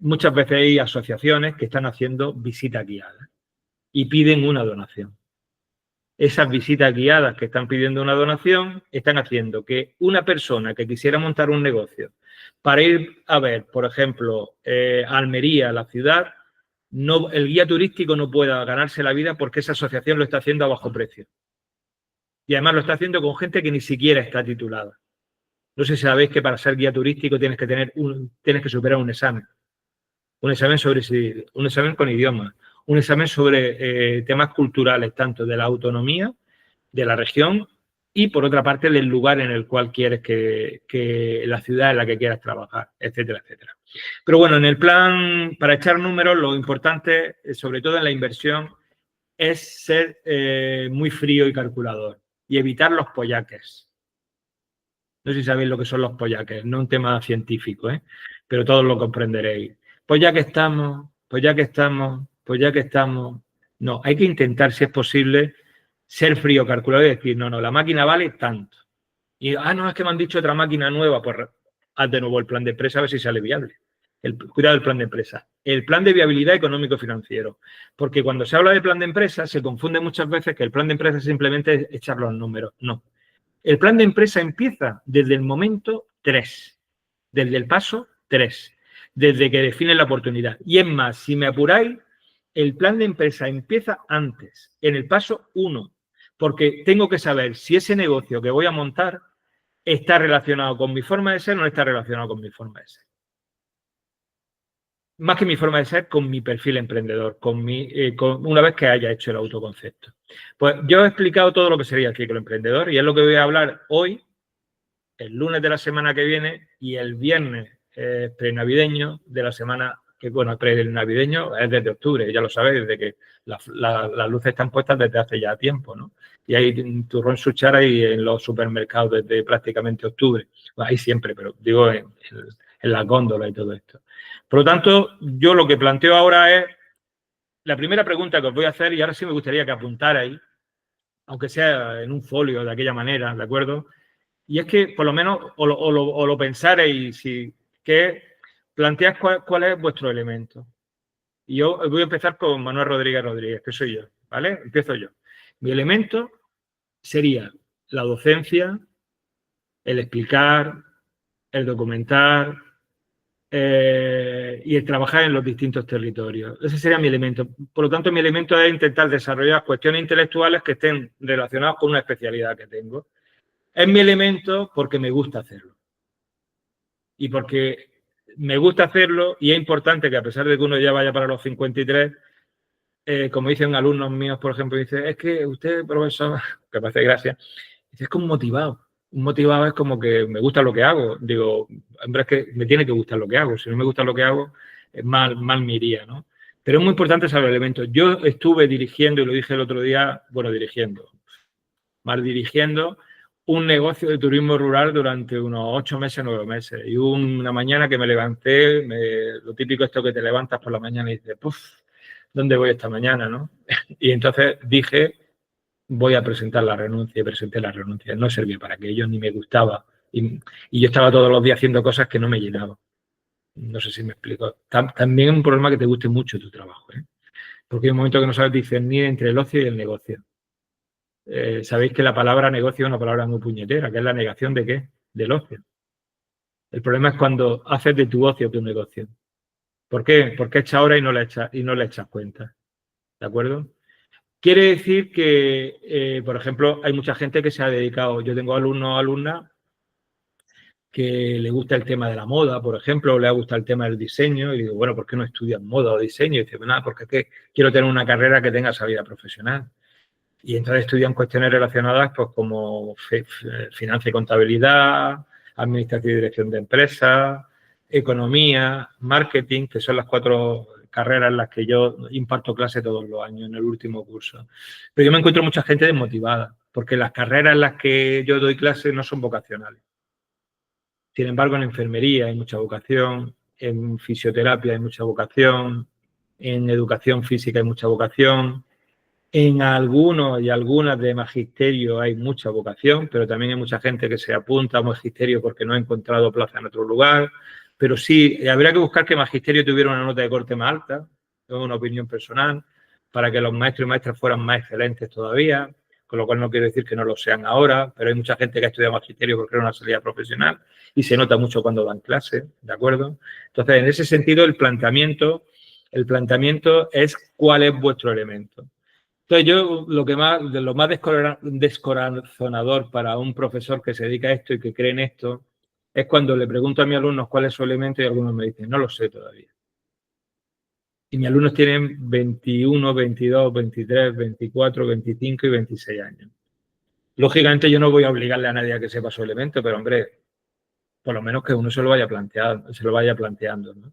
Muchas veces hay asociaciones que están haciendo visitas guiadas y piden una donación. Esas visitas guiadas que están pidiendo una donación están haciendo que una persona que quisiera montar un negocio para ir a ver, por ejemplo, Almería, la ciudad, el guía turístico no pueda ganarse la vida porque esa asociación lo está haciendo a bajo precio. Y además lo está haciendo con gente que ni siquiera está titulada. No sé si sabéis que para ser guía turístico tienes que superar un examen con idiomas, un examen sobre temas culturales, tanto de la autonomía, de la región y, por otra parte, del lugar en el cual quieres que la ciudad en la que quieras trabajar, etcétera, etcétera. Pero bueno, en el plan, para echar números, lo importante, sobre todo en la inversión, es ser muy frío y calculador y evitar los pollaques. No sé si sabéis lo que son los pollaques, no un tema científico, pero todos lo comprenderéis. Pues ya que estamos, pues ya que estamos, pues ya que estamos. No, hay que intentar, si es posible, ser frío, calculador y decir, no, la máquina vale tanto. Y, no, es que me han dicho otra máquina nueva, pues haz de nuevo el plan de empresa a ver si sale viable. Cuidado del plan de empresa. El plan de viabilidad económico-financiero. Porque cuando se habla de plan de empresa, se confunde muchas veces que el plan de empresa simplemente es echar los números. No. El plan de empresa empieza desde el momento 3, desde el paso 3, desde que define la oportunidad. Y es más, si me apuráis, el plan de empresa empieza antes, en el paso 1, porque tengo que saber si ese negocio que voy a montar está relacionado con mi forma de ser o no está relacionado con mi forma de ser. Más que mi forma de ser, con mi perfil emprendedor, una vez que haya hecho el autoconcepto. Pues yo he explicado todo lo que sería el ciclo emprendedor y es lo que voy a hablar hoy, el lunes de la semana que viene y el viernes prenavideño de la semana que, bueno, el prenavideño es desde octubre, ya lo sabéis, desde que las luces están puestas desde hace ya tiempo, ¿no? Y hay turrón suchara y en los supermercados desde prácticamente octubre. Bueno, ahí siempre, pero digo en las góndolas y todo esto. Por lo tanto, yo lo que planteo ahora es la primera pregunta que os voy a hacer, y ahora sí me gustaría que apuntarais, aunque sea en un folio de aquella manera, ¿de acuerdo? Y es que por lo menos o lo pensaréis, que planteáis cuál es vuestro elemento. Y yo voy a empezar con Manuel Rodríguez, que soy yo, ¿vale? Empiezo yo. Mi elemento sería la docencia, el explicar, el documentar, y el trabajar en los distintos territorios. Ese sería mi elemento. Por lo tanto, mi elemento es intentar desarrollar cuestiones intelectuales que estén relacionadas con una especialidad que tengo. Es mi elemento porque me gusta hacerlo. Y porque me gusta hacerlo y es importante que a pesar de que uno ya vaya para los 53, como dicen alumnos míos, por ejemplo, dice, es que usted, profesor, que me hace gracia, dice, es como motivado. Un motivado es como que me gusta lo que hago. Digo, hombre, es que me tiene que gustar lo que hago. Si no me gusta lo que hago, mal me iría, ¿no? Pero es muy importante saber elementos. Yo estuve dirigiendo, y lo dije el otro día, bueno, mal dirigiendo, un negocio de turismo rural durante unos 8 meses, 9 meses. Y una mañana que me levanté, lo típico esto que te levantas por la mañana y dices, puf, ¿dónde voy esta mañana, no? Y entonces dije, voy a presentar la renuncia, y presenté la renuncia. No servía para aquello, ni me gustaba. Y yo estaba todos los días haciendo cosas que no me llenaban. No sé si me explico. También es un problema que te guste mucho tu trabajo, ¿eh? Porque hay un momento que no sabes discernir entre el ocio y el negocio. Sabéis que la palabra negocio es una palabra muy puñetera, que es la negación de qué? Del ocio. El problema es cuando haces de tu ocio tu negocio. ¿Por qué? Porque echa hora y no le echas cuenta. ¿De acuerdo? Quiere decir que, por ejemplo, hay mucha gente que se ha dedicado, yo tengo alumnos o alumnas que le gusta el tema de la moda, por ejemplo, o le gusta el tema del diseño, y digo, bueno, ¿por qué no estudian moda o diseño? Y dice, nada, porque es que quiero tener una carrera que tenga salida profesional. Y entonces estudian cuestiones relacionadas pues como finanza y contabilidad, administración y dirección de empresas, economía, marketing, que son las 4 carreras en las que yo imparto clase todos los años en el último curso. Pero yo me encuentro mucha gente desmotivada, porque las carreras en las que yo doy clase no son vocacionales. Sin embargo, en enfermería hay mucha vocación, en fisioterapia hay mucha vocación, en educación física hay mucha vocación, en algunos y algunas de magisterio hay mucha vocación, pero también hay mucha gente que se apunta a magisterio porque no ha encontrado plaza en otro lugar. Pero sí, habría que buscar que magisterio tuviera una nota de corte más alta, es una opinión personal, para que los maestros y maestras fueran más excelentes todavía, con lo cual no quiero decir que no lo sean ahora, pero hay mucha gente que ha estudiado magisterio porque era una salida profesional y se nota mucho cuando dan clase, ¿de acuerdo? Entonces, en ese sentido, el planteamiento es cuál es vuestro elemento. Entonces, yo lo más descorazonador para un profesor que se dedica a esto y que cree en esto es cuando le pregunto a mis alumnos cuál es su elemento y algunos me dicen, no lo sé todavía. Y mis alumnos tienen 21, 22, 23, 24, 25 y 26 años. Lógicamente, yo no voy a obligarle a nadie a que sepa su elemento, pero, hombre, por lo menos que uno se lo vaya planteando, ¿no?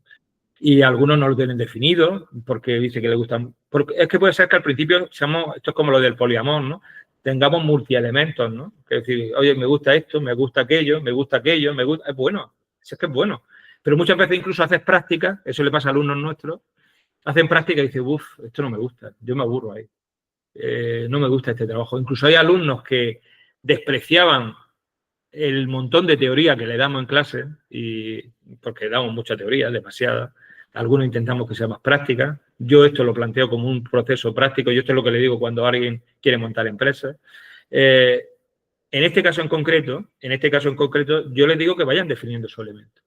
Y algunos no lo tienen definido porque dice que le gustan. Porque es que puede ser que al principio esto es como lo del poliamor, ¿no? Tengamos multielementos, ¿no? Es decir, oye, me gusta esto, me gusta aquello, me gusta aquello, me gusta. Es bueno, es que es bueno. Pero muchas veces incluso haces práctica, eso le pasa a alumnos nuestros, hacen práctica y dicen, uff, esto no me gusta, yo me aburro ahí. No me gusta este trabajo. Incluso hay alumnos que despreciaban el montón de teoría que le damos en clase, y porque damos mucha teoría, demasiada. Algunos intentamos que sea más práctica. Yo esto lo planteo como un proceso práctico. Yo esto es lo que le digo cuando alguien quiere montar empresas. En este caso en concreto, yo les digo que vayan definiendo su elemento.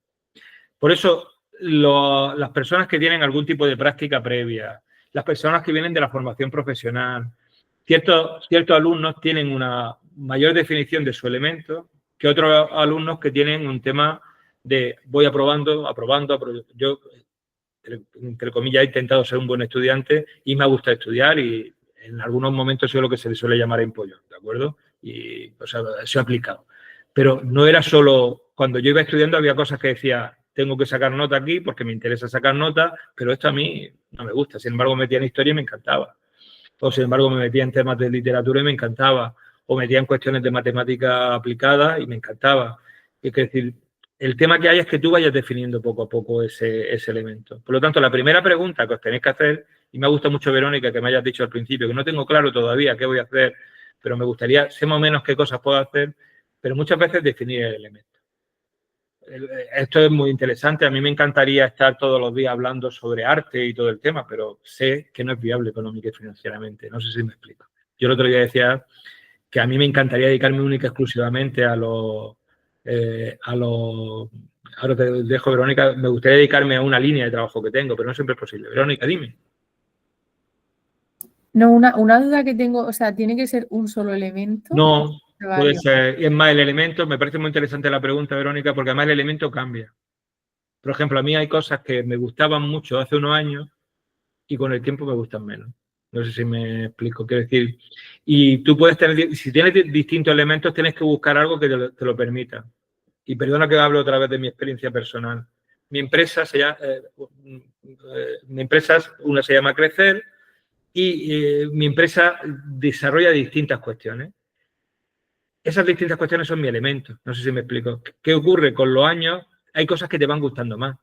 Por eso, las personas que tienen algún tipo de práctica previa, las personas que vienen de la formación profesional, ciertos alumnos tienen una mayor definición de su elemento que otros alumnos que tienen un tema de voy aprobando. Yo, entre comillas, he intentado ser un buen estudiante y me gusta estudiar y en algunos momentos soy lo que se le suele llamar empollón, ¿de acuerdo? Y o sea, eso he aplicado. Pero no era solo, cuando yo iba estudiando había cosas que decía, tengo que sacar nota aquí porque me interesa sacar nota, pero esto a mí no me gusta. Sin embargo, me metía en historia y me encantaba. O sin embargo, me metía en temas de literatura y me encantaba. O metía en cuestiones de matemática aplicada y me encantaba. Es decir, el tema que hay es que tú vayas definiendo poco a poco ese elemento. Por lo tanto, la primera pregunta que os tenéis que hacer, y me ha gustado mucho, Verónica, que me hayas dicho al principio, que no tengo claro todavía qué voy a hacer, pero me gustaría, sé más o menos qué cosas puedo hacer, pero muchas veces definir el elemento. Esto es muy interesante. A mí me encantaría estar todos los días hablando sobre arte y todo el tema, pero sé que no es viable económica y financieramente. No sé si me explico. Yo el otro día decía que a mí me encantaría dedicarme única y exclusivamente a los Ahora te dejo, Verónica. Me gustaría dedicarme a una línea de trabajo que tengo, pero no siempre es posible. Verónica, dime. No, una duda que tengo, o sea, ¿tiene que ser un solo elemento? No, puede Varios. ser. Y es más, el elemento, me parece muy interesante la pregunta, Verónica, porque además el elemento cambia. Por ejemplo, a mí hay cosas que me gustaban mucho hace unos años y con el tiempo me gustan menos. No sé si me explico. Quiero decir, y tú puedes tener, si tienes distintos elementos, tienes que buscar algo que te lo permita. Y perdona que hable otra vez de mi experiencia personal. Mi empresa una se llama Crecer y mi empresa desarrolla distintas cuestiones. Esas distintas cuestiones son mi elemento. No sé si me explico. ¿Qué ocurre? Con los años hay cosas que te van gustando más.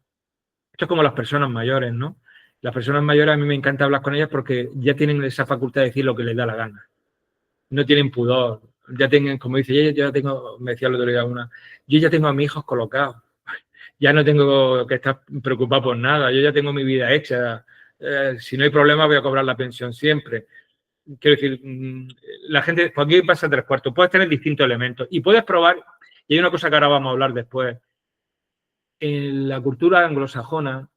Esto es como las personas mayores, ¿no? Las personas mayores a mí me encanta hablar con ellas porque ya tienen esa facultad de decir lo que les da la gana. No tienen pudor. Ya tienen, como dice, yo ya tengo, me decía el otro día una, yo ya tengo a mis hijos colocados. Ya no tengo que estar preocupado por nada. Yo ya tengo mi vida hecha. Si no hay problema voy a cobrar la pensión siempre. Quiero decir, la gente, pues aquí pasa 3/4. Puedes tener distintos elementos y puedes probar, y hay una cosa que ahora vamos a hablar después. En la cultura anglosajona,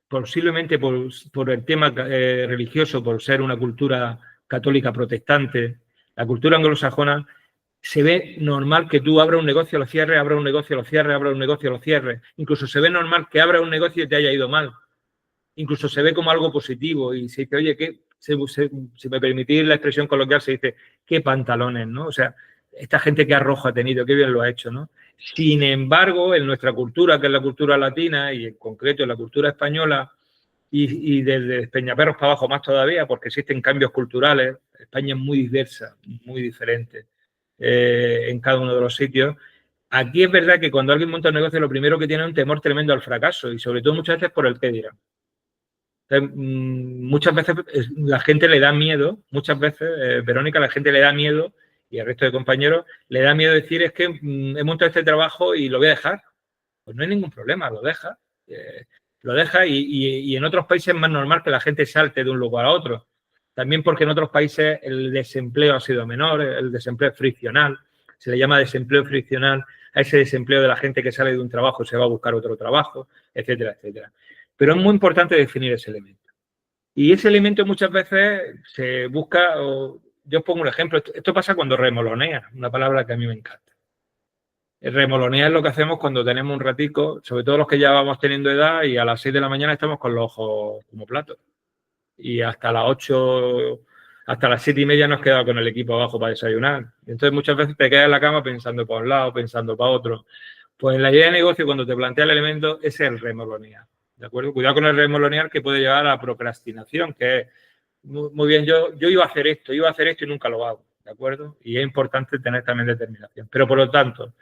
posiblemente por el tema religioso, por ser una cultura católica protestante, la cultura anglosajona se ve normal que tú abras un negocio, lo cierres, abras un negocio, lo cierres, abras un negocio, lo cierres. Incluso se ve normal que abras un negocio y te haya ido mal. Incluso se ve como algo positivo y se dice, oye, si me permitís la expresión coloquial, se dice, qué pantalones, ¿no? O sea, esta gente qué arrojo ha tenido, qué bien lo ha hecho, ¿no? Sin embargo, en nuestra cultura, que es la cultura latina y en concreto en la cultura española y desde Peñaperros para abajo más todavía, porque existen cambios culturales, España es muy diversa, muy diferente en cada uno de los sitios. Aquí es verdad que cuando alguien monta un negocio, lo primero que tiene es un temor tremendo al fracaso y sobre todo muchas veces por el qué dirán. Muchas veces la gente le da miedo, muchas veces, Verónica, la gente le da miedo y al resto de compañeros le da miedo decir es que he montado este trabajo y lo voy a dejar. Pues no hay ningún problema, lo deja. Y en otros países es más normal que la gente salte de un lugar a otro. También porque en otros países el desempleo ha sido menor, el desempleo es friccional, se le llama desempleo friccional a ese desempleo de la gente que sale de un trabajo y se va a buscar otro trabajo, etcétera, etcétera. Pero es muy importante definir ese elemento. Y ese elemento muchas veces se busca, yo os pongo un ejemplo, esto pasa cuando remoloneas, una palabra que a mí me encanta. Remolonear es lo que hacemos cuando tenemos un ratico, sobre todo los que ya vamos teniendo edad y a las 6 de la mañana estamos con los ojos como platos. Y hasta las 8, hasta las 7:30 nos quedamos con el equipo abajo para desayunar. Entonces muchas veces te quedas en la cama pensando para un lado, pensando para otro. Pues en la idea de negocio, cuando te plantea el elemento, es el remolonear. ¿De acuerdo? Cuidado con el remolonear que puede llevar a la procrastinación, que es, muy bien, yo iba a hacer esto y nunca lo hago. ¿De acuerdo? Y es importante tener también determinación. Pero por lo tanto,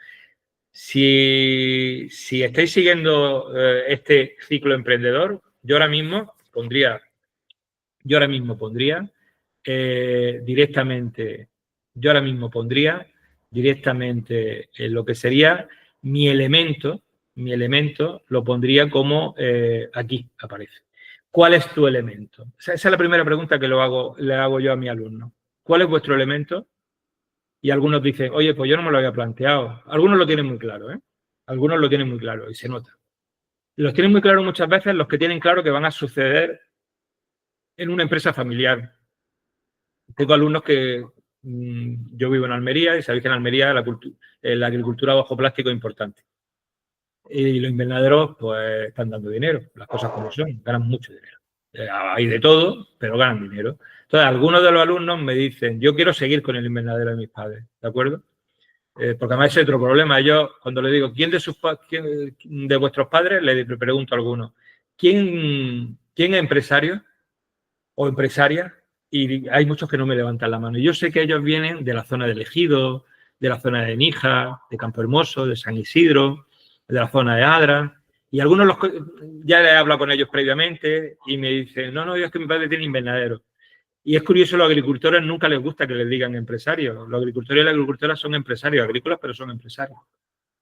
si estáis siguiendo este ciclo emprendedor, yo ahora mismo pondría directamente lo que sería mi elemento lo pondría como aquí aparece. ¿Cuál es tu elemento? Esa es la primera pregunta que le hago yo a mi alumno. ¿Cuál es vuestro elemento? Y algunos dicen, oye, pues yo no me lo había planteado. Algunos lo tienen muy claro, ¿eh? Algunos lo tienen muy claro y se nota. Los tienen muy claro muchas veces los que tienen claro que van a suceder en una empresa familiar. Tengo alumnos que yo vivo en Almería y sabéis que en Almería la agricultura bajo plástico es importante. Y los invernaderos pues están dando dinero, las cosas como son, ganan mucho dinero. Hay de todo, pero ganan dinero. Entonces, algunos de los alumnos me dicen, yo quiero seguir con el invernadero de mis padres, ¿de acuerdo? Porque además es otro problema. Yo, cuando le digo, ¿quién de vuestros padres? Le pregunto a alguno, ¿quién es empresario o empresaria? Y hay muchos que no me levantan la mano. Y yo sé que ellos vienen de la zona de Ejido, de la zona de Níjar, de Campo Hermoso, de San Isidro, de la zona de Adra. Y algunos ya he hablado con ellos previamente y me dicen, no, es que mi padre tiene invernadero. Y es curioso, los agricultores nunca les gusta que les digan empresarios. Los agricultores y las agricultoras son empresarios agrícolas, pero son empresarios.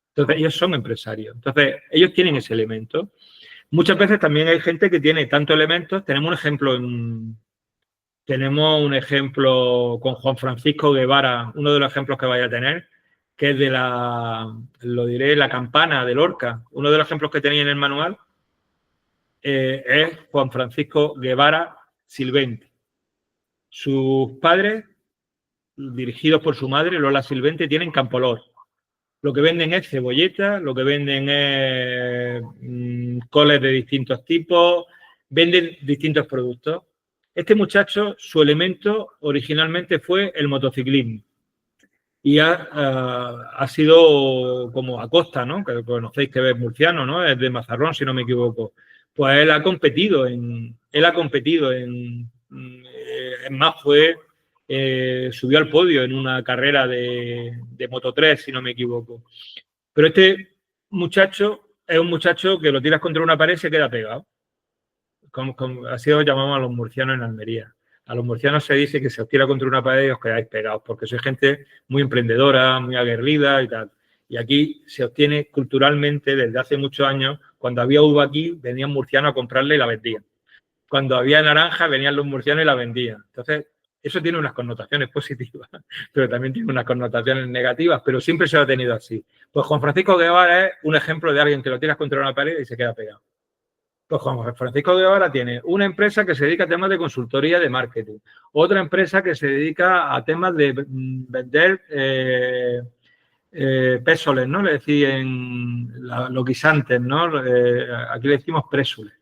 Entonces, ellos son empresarios. Entonces, ellos tienen ese elemento. Muchas veces también hay gente que tiene tantos elementos. Tenemos un ejemplo con Juan Francisco Guevara, uno de los ejemplos que vaya a tener, que es de la campana de Lorca. Uno de los ejemplos que tenía en el manual es Juan Francisco Guevara Silvente. Sus padres, dirigidos por su madre, Lola Silvente, tienen Campolor. Lo que venden es cebolleta, lo que venden es coles de distintos tipos, venden distintos productos. Este muchacho, su elemento originalmente fue el motociclismo. Y ha sido como Acosta, ¿no? Que conocéis que es murciano, ¿no? Es de Mazarrón, si no me equivoco. Pues él ha competido es más, subió al podio en una carrera de Moto 3, si no me equivoco. Pero este muchacho es un muchacho que lo tiras contra una pared y se queda pegado. Así lo llamamos a los murcianos en Almería. A los murcianos se dice que se os tira contra una pared y os quedáis pegados, porque sois gente muy emprendedora, muy aguerrida y tal. Y aquí se obtiene culturalmente desde hace muchos años. Cuando había uva aquí, venían murcianos a comprarla y la vendían. Cuando había naranja, venían los murcianos y la vendían. Entonces, eso tiene unas connotaciones positivas, pero también tiene unas connotaciones negativas, pero siempre se lo ha tenido así. Pues Juan Francisco Guevara es un ejemplo de alguien que lo tiras contra una pared y se queda pegado. Pues Juan Francisco Guevara tiene una empresa que se dedica a temas de consultoría de marketing, otra empresa que se dedica a temas de vender pésoles, ¿no? Le decían los guisantes, ¿no? Aquí le decimos présules.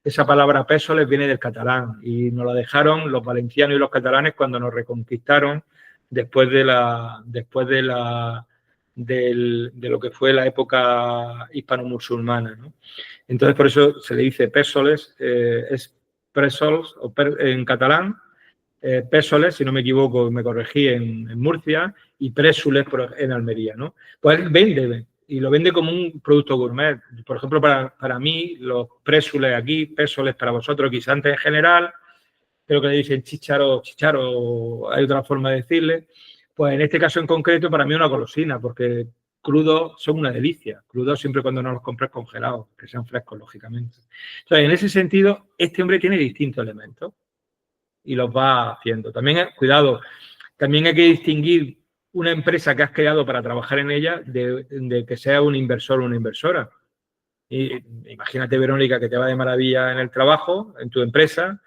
Esa palabra pésoles viene del catalán y nos la dejaron los valencianos y los catalanes cuando nos reconquistaron después de lo que fue la época hispano-musulmana, ¿no? Entonces, por eso se le dice pésoles, es présols en catalán, pésoles, si no me equivoco, me corregí en Murcia, y présules en Almería, ¿no? Pues él vende, y lo vende como un producto gourmet. Por ejemplo, para mí, los présules aquí, pésoles para vosotros, guisantes en general, creo que le dicen chicharo, hay otra forma de decirle. Pues en este caso en concreto, para mí es una golosina, porque crudos son una delicia. Crudos siempre cuando no los compres congelados, que sean frescos, lógicamente. Entonces, en ese sentido, este hombre tiene distintos elementos y los va haciendo. También, cuidado, también hay que distinguir una empresa que has creado para trabajar en ella de que sea un inversor o una inversora. Y imagínate, Verónica, que te va de maravilla en el trabajo, en tu empresa,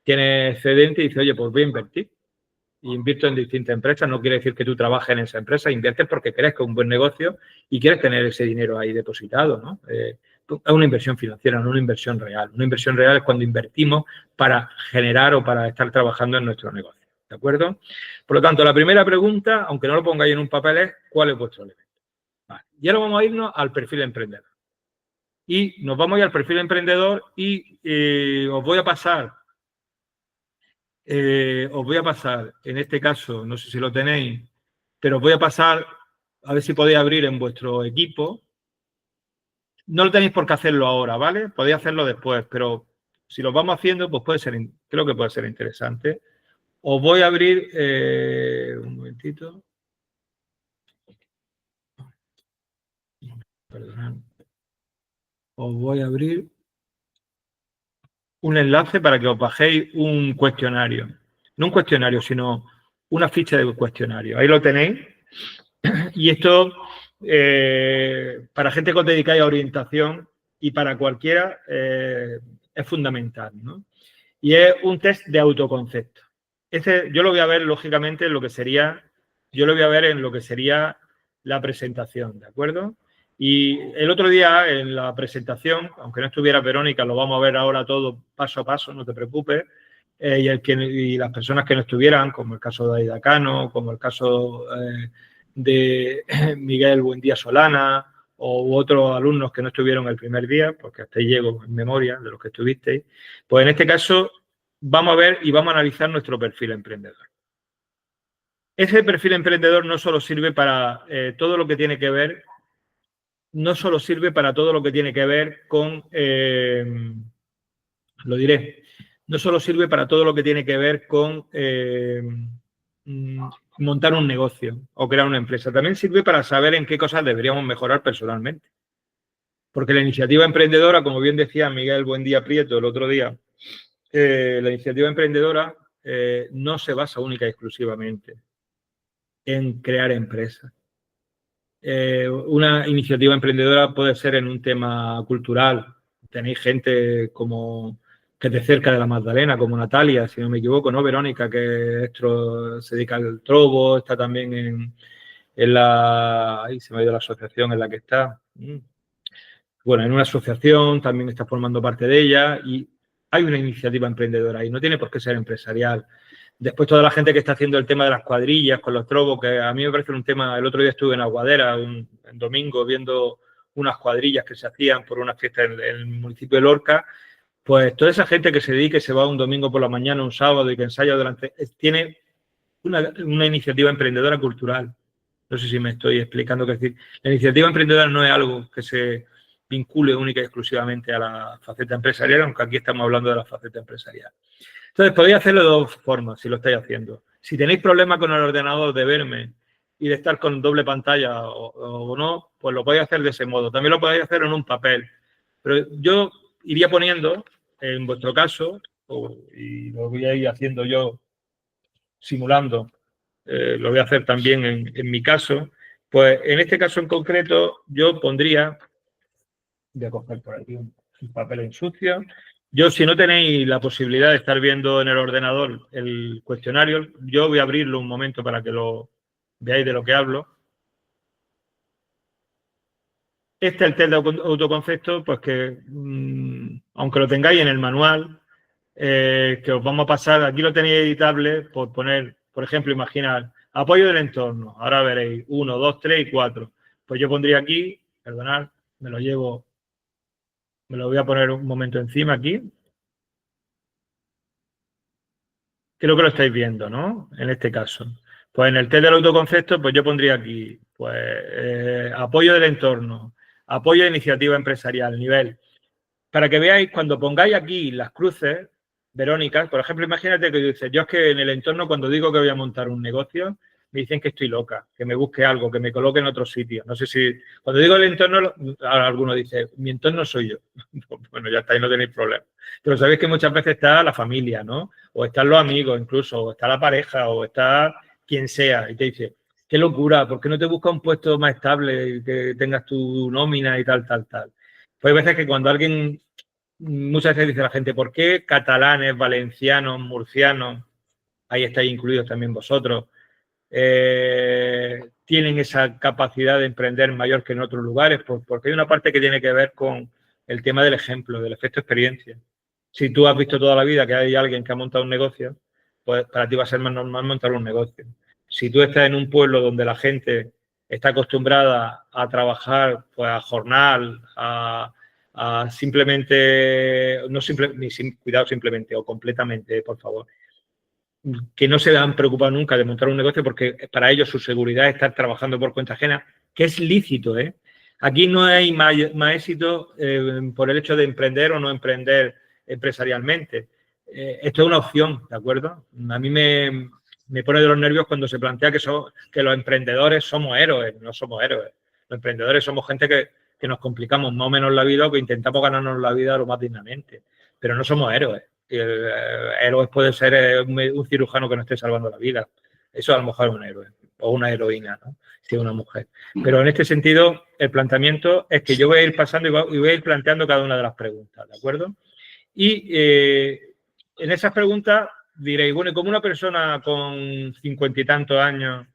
tienes excedente y dices, oye, pues voy a invertir. Y invierto en distintas empresas. No quiere decir que tú trabajes en esa empresa, inviertes porque crees que es un buen negocio y quieres tener ese dinero ahí depositado, ¿no? Es una inversión financiera, no una inversión real. Una inversión real es cuando invertimos para generar o para estar trabajando en nuestro negocio. ¿De acuerdo? Por lo tanto, la primera pregunta, aunque no lo pongáis en un papel, es ¿cuál es vuestro elemento? Vale. Y ahora vamos a irnos al perfil emprendedor. Y nos vamos a ir al perfil emprendedor y os voy a pasar, en este caso, no sé si lo tenéis, pero os voy a pasar, a ver si podéis abrir en vuestro equipo. No lo tenéis por qué hacerlo ahora, ¿vale? Podéis hacerlo después, pero si lo vamos haciendo, pues creo que puede ser interesante. Os voy a abrir, un momentito. Perdonad. Os voy a abrir un enlace para que os bajéis un cuestionario. No un cuestionario, sino una ficha de cuestionario. Ahí lo tenéis. Y esto, para gente que os dedicáis a orientación y para cualquiera, es fundamental, ¿no? Y es un test de autoconcepto. Yo lo voy a ver, lógicamente, en lo que sería la presentación, ¿de acuerdo? Y el otro día, en la presentación, aunque no estuviera Verónica, lo vamos a ver ahora todo paso a paso, no te preocupes, y las personas que no estuvieran, como el caso de Aida Cano, como el caso de Miguel Buendía Solana, u otros alumnos que no estuvieron el primer día, porque hasta ahí llego en memoria de los que estuvisteis, pues en este caso vamos a ver y vamos a analizar nuestro perfil emprendedor. Ese perfil emprendedor no solo sirve para todo lo que tiene que ver, con, lo diré, no solo sirve para todo lo que tiene que ver con montar un negocio o crear una empresa. También sirve para saber en qué cosas deberíamos mejorar personalmente. Porque la iniciativa emprendedora, como bien decía Miguel Buendía Prieto el otro día, la iniciativa emprendedora no se basa única y exclusivamente en crear empresas. Una iniciativa emprendedora puede ser en un tema cultural. Tenéis gente como que es de cerca de la Magdalena, como Natalia, si no me equivoco, ¿no? Verónica, que se dedica al trobo, está también en la... Ahí se me ha ido la asociación en la que está. Bueno, en una asociación, también está formando parte de ella y hay una iniciativa emprendedora y no tiene por qué ser empresarial. Después toda la gente que está haciendo el tema de las cuadrillas con los trobos, que a mí me parece un tema, el otro día estuve en Aguadera, en domingo, viendo unas cuadrillas que se hacían por una fiesta en el municipio de Lorca, pues toda esa gente que se dedique, se va un domingo por la mañana, un sábado y que ensaya durante... Tiene una iniciativa emprendedora cultural. No sé si me estoy explicando qué decir. La iniciativa emprendedora no es algo que se vincule única y exclusivamente a la faceta empresarial, aunque aquí estamos hablando de la faceta empresarial. Entonces, podéis hacerlo de dos formas, si lo estáis haciendo. Si tenéis problemas con el ordenador de verme y de estar con doble pantalla o no, pues lo podéis hacer de ese modo. También lo podéis hacer en un papel. Pero yo iría poniendo, en vuestro caso, y lo voy a ir haciendo yo simulando, lo voy a hacer también en mi caso, pues en este caso en concreto yo pondría, voy a coger por aquí un papel en sucio. Yo, si no tenéis la posibilidad de estar viendo en el ordenador el cuestionario, yo voy a abrirlo un momento para que lo veáis de lo que hablo. Este es el test de autoconcepto, pues que, aunque lo tengáis en el manual, que os vamos a pasar, aquí lo tenéis editable por poner, por ejemplo, imaginar, apoyo del entorno. Ahora veréis 1, 2, 3 y 4. Pues yo pondría aquí, perdonad, me lo voy a poner un momento encima aquí. Creo que lo estáis viendo, ¿no? En este caso. Pues en el test del autoconcepto, pues yo pondría aquí, pues, apoyo del entorno, apoyo de iniciativa empresarial, nivel. Para que veáis, cuando pongáis aquí las cruces, Verónica, por ejemplo, imagínate que dices, yo es que en el entorno, cuando digo que voy a montar un negocio, me dicen que estoy loca, que me busque algo, que me coloque en otro sitio. No sé si, cuando digo el entorno, ahora alguno dice, mi entorno soy yo. Bueno, ya está, ahí no tenéis problema. Pero sabéis que muchas veces está la familia, ¿no? O están los amigos incluso, o está la pareja, o está quien sea, y te dice, qué locura, ¿por qué no te buscas un puesto más estable y que tengas tu nómina y tal, tal, tal? Pues hay veces que cuando alguien, muchas veces dice la gente, ¿por qué catalanes, valencianos, murcianos, ahí estáis incluidos también vosotros, tienen esa capacidad de emprender mayor que en otros lugares? Porque hay una parte que tiene que ver con el tema del ejemplo, del efecto experiencia. Si tú has visto toda la vida que hay alguien que ha montado un negocio, pues para ti va a ser más normal montar un negocio. Si tú estás en un pueblo donde la gente está acostumbrada a trabajar pues a jornal, a simplemente, no simple, ni sin cuidado simplemente o completamente, por favor, que no se han preocupado nunca de montar un negocio porque para ellos su seguridad es estar trabajando por cuenta ajena, que es lícito, ¿eh? Aquí no hay más éxito por el hecho de emprender o no emprender empresarialmente. Esto es una opción, ¿de acuerdo? A mí me pone de los nervios cuando se plantea que los emprendedores somos héroes. No somos héroes. Los emprendedores somos gente que nos complicamos más o menos la vida o que intentamos ganarnos la vida lo más dignamente. Pero no somos héroes. Héroes puede ser un cirujano que nos esté salvando la vida. Eso a lo mejor es un héroe o una heroína, ¿no? Si es una mujer. Pero en este sentido, el planteamiento es que yo voy a ir pasando y voy a ir planteando cada una de las preguntas, ¿de acuerdo? Y en esas preguntas diréis, bueno, ¿cómo una persona con 50 y tantos años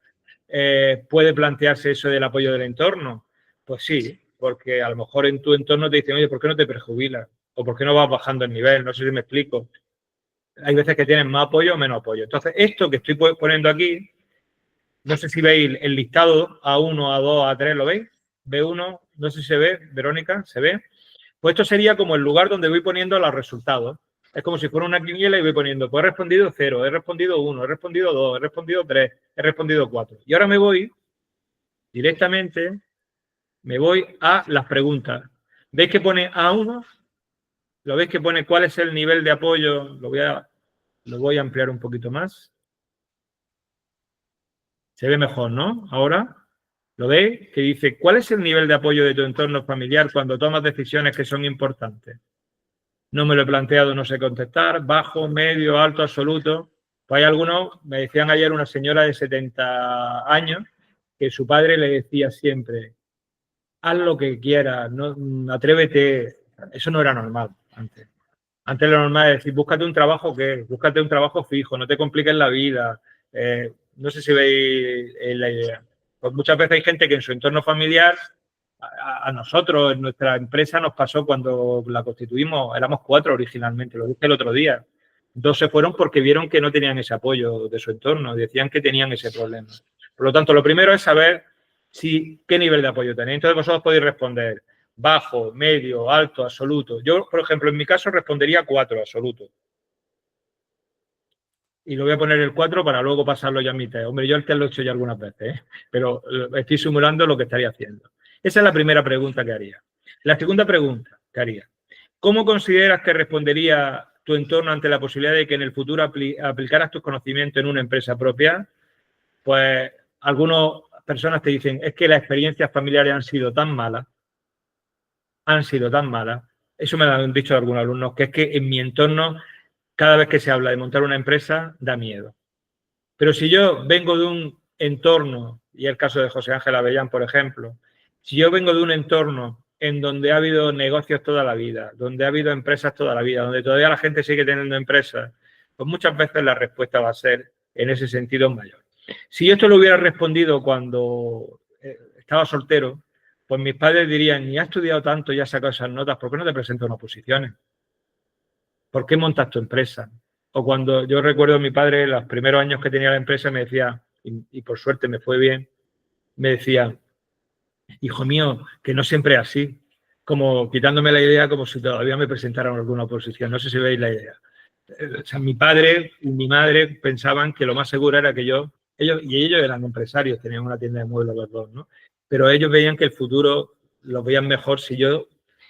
puede plantearse eso del apoyo del entorno? Pues sí, porque a lo mejor en tu entorno te dicen, oye, ¿por qué no te prejubilas? ¿O por qué no vas bajando el nivel? No sé si me explico. Hay veces que tienen más apoyo o menos apoyo. Entonces, esto que estoy poniendo aquí, no sé si veis el listado A1, A2, A3, ¿lo veis? B1, no sé si se ve, Verónica, ¿se ve? Pues esto sería como el lugar donde voy poniendo los resultados. Es como si fuera una quiniela y voy poniendo, pues he respondido 0, he respondido 1, he respondido 2, he respondido 3, he respondido 4. Y ahora me voy directamente, me voy a las preguntas. ¿Veis que pone A1? ¿Lo veis que pone cuál es el nivel de apoyo? Lo voy a ampliar un poquito más. Se ve mejor, ¿no? Ahora, ¿lo veis? Que dice, ¿cuál es el nivel de apoyo de tu entorno familiar cuando tomas decisiones que son importantes? No me lo he planteado, no sé contestar. Bajo, medio, alto, absoluto. Pues hay algunos, me decían ayer una señora de 70 años, que su padre le decía siempre, haz lo que quieras, no, atrévete. Eso no era normal antes. Antes lo normal es decir, búscate un trabajo búscate un trabajo fijo, no te compliques la vida. No sé si veis la idea. Pues muchas veces hay gente que en su entorno familiar, a nosotros, en nuestra empresa, nos pasó cuando la constituimos, éramos 4 originalmente, lo dije el otro día. 2 se fueron porque vieron que no tenían ese apoyo de su entorno, decían que tenían ese problema. Por lo tanto, lo primero es saber qué nivel de apoyo tenéis. Entonces vosotros podéis responder bajo, medio, alto, absoluto. Yo, por ejemplo, en mi caso respondería 4, absoluto. Y lo voy a poner el 4 para luego pasarlo ya a mi test. Hombre, yo el test lo he hecho ya algunas veces, pero estoy simulando lo que estaría haciendo. Esa es la primera pregunta que haría. La segunda pregunta que haría. ¿Cómo consideras que respondería tu entorno ante la posibilidad de que en el futuro aplicaras tus conocimientos en una empresa propia? Pues algunas personas te dicen, es que las experiencias familiares han sido tan malas, eso me lo han dicho algunos alumnos, que es que en mi entorno, cada vez que se habla de montar una empresa, da miedo. Pero si yo vengo de un entorno, y el caso de José Ángel Avellán, por ejemplo, si yo vengo de un entorno en donde ha habido negocios toda la vida, donde ha habido empresas toda la vida, donde todavía la gente sigue teniendo empresas, pues muchas veces la respuesta va a ser en ese sentido mayor. Si yo esto lo hubiera respondido cuando estaba soltero, pues mis padres dirían, ni has estudiado tanto y has sacado esas notas, ¿por qué no te presentas a unas oposiciones? ¿Por qué montas tu empresa? O cuando yo recuerdo a mi padre, los primeros años que tenía la empresa, me decía, y por suerte me fue bien, me decía, hijo mío, que no siempre es así, como quitándome la idea como si todavía me presentaran alguna oposición. No sé si veis la idea. O sea, mi padre y mi madre pensaban que lo más seguro era que ellos eran empresarios, tenían una tienda de muebles los dos, ¿no? Pero ellos veían que el futuro lo veían mejor si yo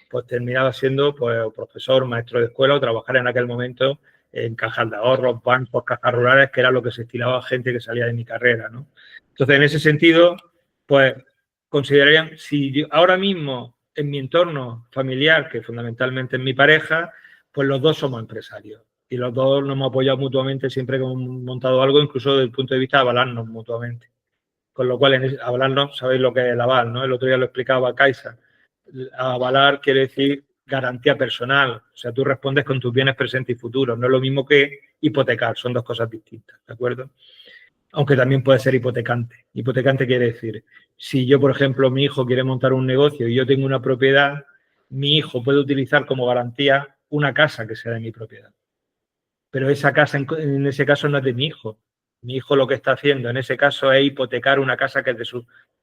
pues terminaba siendo pues profesor, maestro de escuela o trabajar en aquel momento en cajas de ahorros, bancos, cajas rurales, que era lo que se estilaba a gente que salía de mi carrera, ¿no? Entonces, en ese sentido, pues considerarían, si yo, ahora mismo en mi entorno familiar, que fundamentalmente es mi pareja, pues los dos somos empresarios y los dos nos hemos apoyado mutuamente siempre que hemos montado algo, incluso desde el punto de vista de avalarnos mutuamente. Con lo cual, avalarnos, sabéis lo que es el aval, ¿no? El otro día lo explicaba Caixa. Avalar quiere decir garantía personal. O sea, tú respondes con tus bienes presentes y futuros. No es lo mismo que hipotecar, son dos cosas distintas, ¿de acuerdo? Aunque también puede ser hipotecante. Hipotecante quiere decir, si yo, por ejemplo, mi hijo quiere montar un negocio y yo tengo una propiedad, mi hijo puede utilizar como garantía una casa que sea de mi propiedad. Pero esa casa, en ese caso, no es de mi hijo. Mi hijo lo que está haciendo en ese caso es hipotecar una casa que es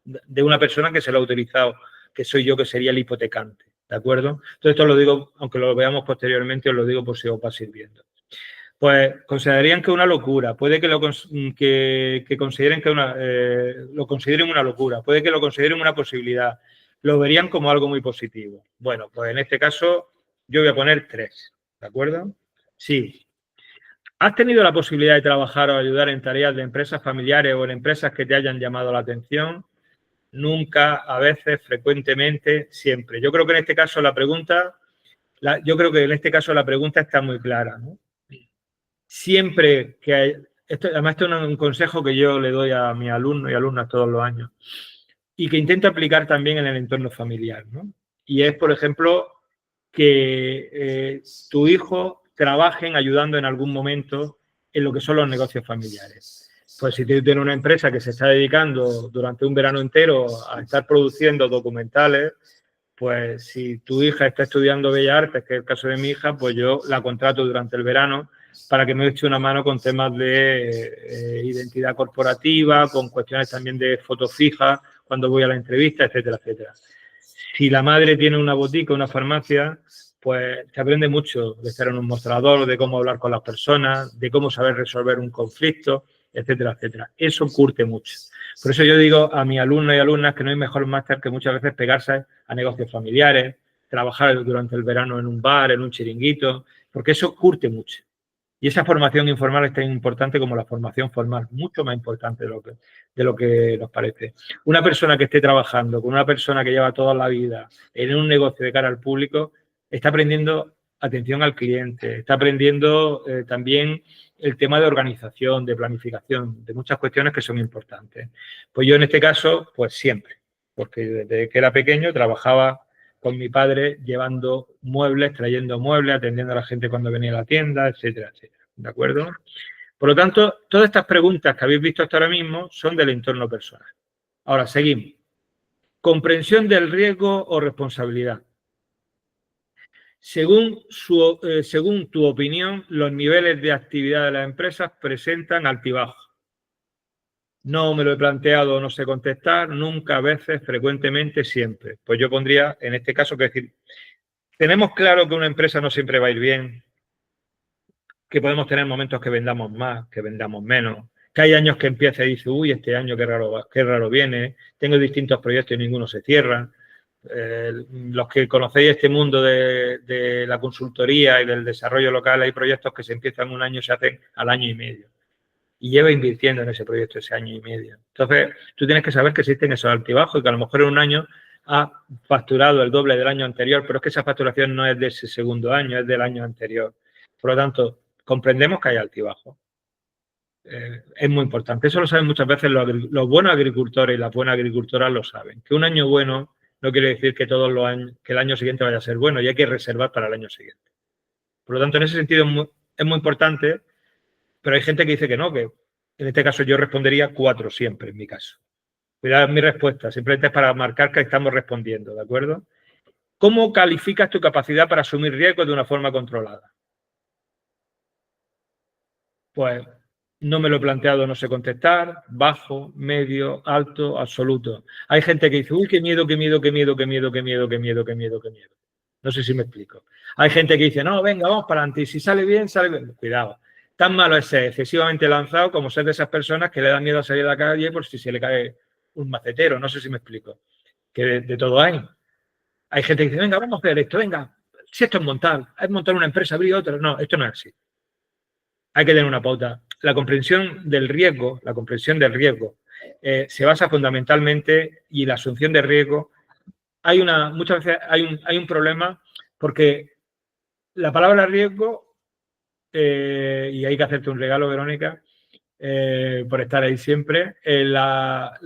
de una persona que se lo ha utilizado, que soy yo, que sería el hipotecante. ¿De acuerdo? Entonces, esto lo digo, aunque lo veamos posteriormente, os lo digo por si os va sirviendo. Pues considerarían que es una locura, puede que lo consideren lo consideren una locura, puede que lo consideren una posibilidad, lo verían como algo muy positivo. Bueno, pues en este caso yo voy a poner 3, ¿de acuerdo? Sí. ¿Has tenido la posibilidad de trabajar o ayudar en tareas de empresas familiares o en empresas que te hayan llamado la atención? Nunca, a veces, frecuentemente, siempre. Yo creo que en este caso la pregunta está muy clara, ¿no? Siempre que hay, además esto es un consejo que yo le doy a mis alumnos y alumnas todos los años y que intento aplicar también en el entorno familiar, ¿no? Y es, por ejemplo, que tu hijo trabajen ayudando en algún momento en lo que son los negocios familiares. Pues si tú tienes una empresa que se está dedicando durante un verano entero a estar produciendo documentales, pues si tu hija está estudiando Bellas Artes, que es el caso de mi hija, pues yo la contrato durante el verano para que me eche una mano con temas de identidad corporativa, con cuestiones también de fotos fijas, cuando voy a la entrevista, etcétera, etcétera. Si la madre tiene una botica, una farmacia, pues se aprende mucho de estar en un mostrador, de cómo hablar con las personas, de cómo saber resolver un conflicto, etcétera, etcétera. Eso curte mucho. Por eso yo digo a mis alumnos y alumnas que no hay mejor máster que muchas veces pegarse a negocios familiares, trabajar durante el verano en un bar, en un chiringuito, porque eso curte mucho. Y esa formación informal es tan importante como la formación formal, mucho más importante de lo que nos parece. Una persona que esté trabajando con una persona que lleva toda la vida en un negocio de cara al público está aprendiendo atención al cliente, está aprendiendo también el tema de organización, de planificación, de muchas cuestiones que son importantes. Pues yo en este caso, pues siempre, porque desde que era pequeño trabajaba con mi padre llevando muebles, trayendo muebles, atendiendo a la gente cuando venía a la tienda, etcétera, etcétera. ¿De acuerdo? Por lo tanto, todas estas preguntas que habéis visto hasta ahora mismo son del entorno personal. Ahora, seguimos. Comprensión del riesgo o responsabilidad. Según tu opinión, los niveles de actividad de las empresas presentan altibajos. No me lo he planteado, no sé contestar, nunca, a veces, frecuentemente, siempre. Pues yo pondría, en este caso, que decir, tenemos claro que una empresa no siempre va a ir bien, que podemos tener momentos que vendamos más, que vendamos menos, que hay años que empieza y dice, uy, este año qué raro viene, tengo distintos proyectos y ninguno se cierra. Los que conocéis este mundo de la consultoría y del desarrollo local, hay proyectos que se empiezan un año y se hacen al año y medio. Y lleva invirtiendo en ese proyecto ese año y medio. Entonces, tú tienes que saber que existen esos altibajos y que a lo mejor en un año ha facturado el doble del año anterior, pero es que esa facturación no es de ese segundo año, es del año anterior. Por lo tanto, comprendemos que hay altibajos. Es muy importante. Eso lo saben muchas veces los buenos agricultores y las buenas agricultoras lo saben. Que un año bueno no quiere decir que todos los años, que el año siguiente vaya a ser bueno y hay que reservar para el año siguiente. Por lo tanto, en ese sentido es muy importante, pero hay gente que dice que no, que en este caso yo respondería 4 siempre, en mi caso. Cuidado, mi respuesta, simplemente es para marcar que estamos respondiendo, ¿de acuerdo? ¿Cómo calificas tu capacidad para asumir riesgos de una forma controlada? Pues no me lo he planteado, no sé contestar, bajo, medio, alto, absoluto. Hay gente que dice, uy, qué miedo, qué miedo, qué miedo, qué miedo, qué miedo, qué miedo, qué miedo, qué miedo. No sé si me explico. Hay gente que dice, no, venga, vamos para adelante, y si sale bien, sale bien. Cuidado. Tan malo es ser excesivamente lanzado como ser de esas personas que le dan miedo a salir a la calle por si se le cae un macetero. No sé si me explico. Que de todo hay. Hay gente que dice, venga, vamos a hacer esto, venga. Si esto es montar una empresa, abrir otra. No, esto no es así. Hay que tener una pauta. La comprensión del riesgo se basa fundamentalmente y la asunción de riesgo. Muchas veces hay un problema porque la palabra riesgo, y hay que hacerte un regalo, Verónica, por estar ahí siempre. La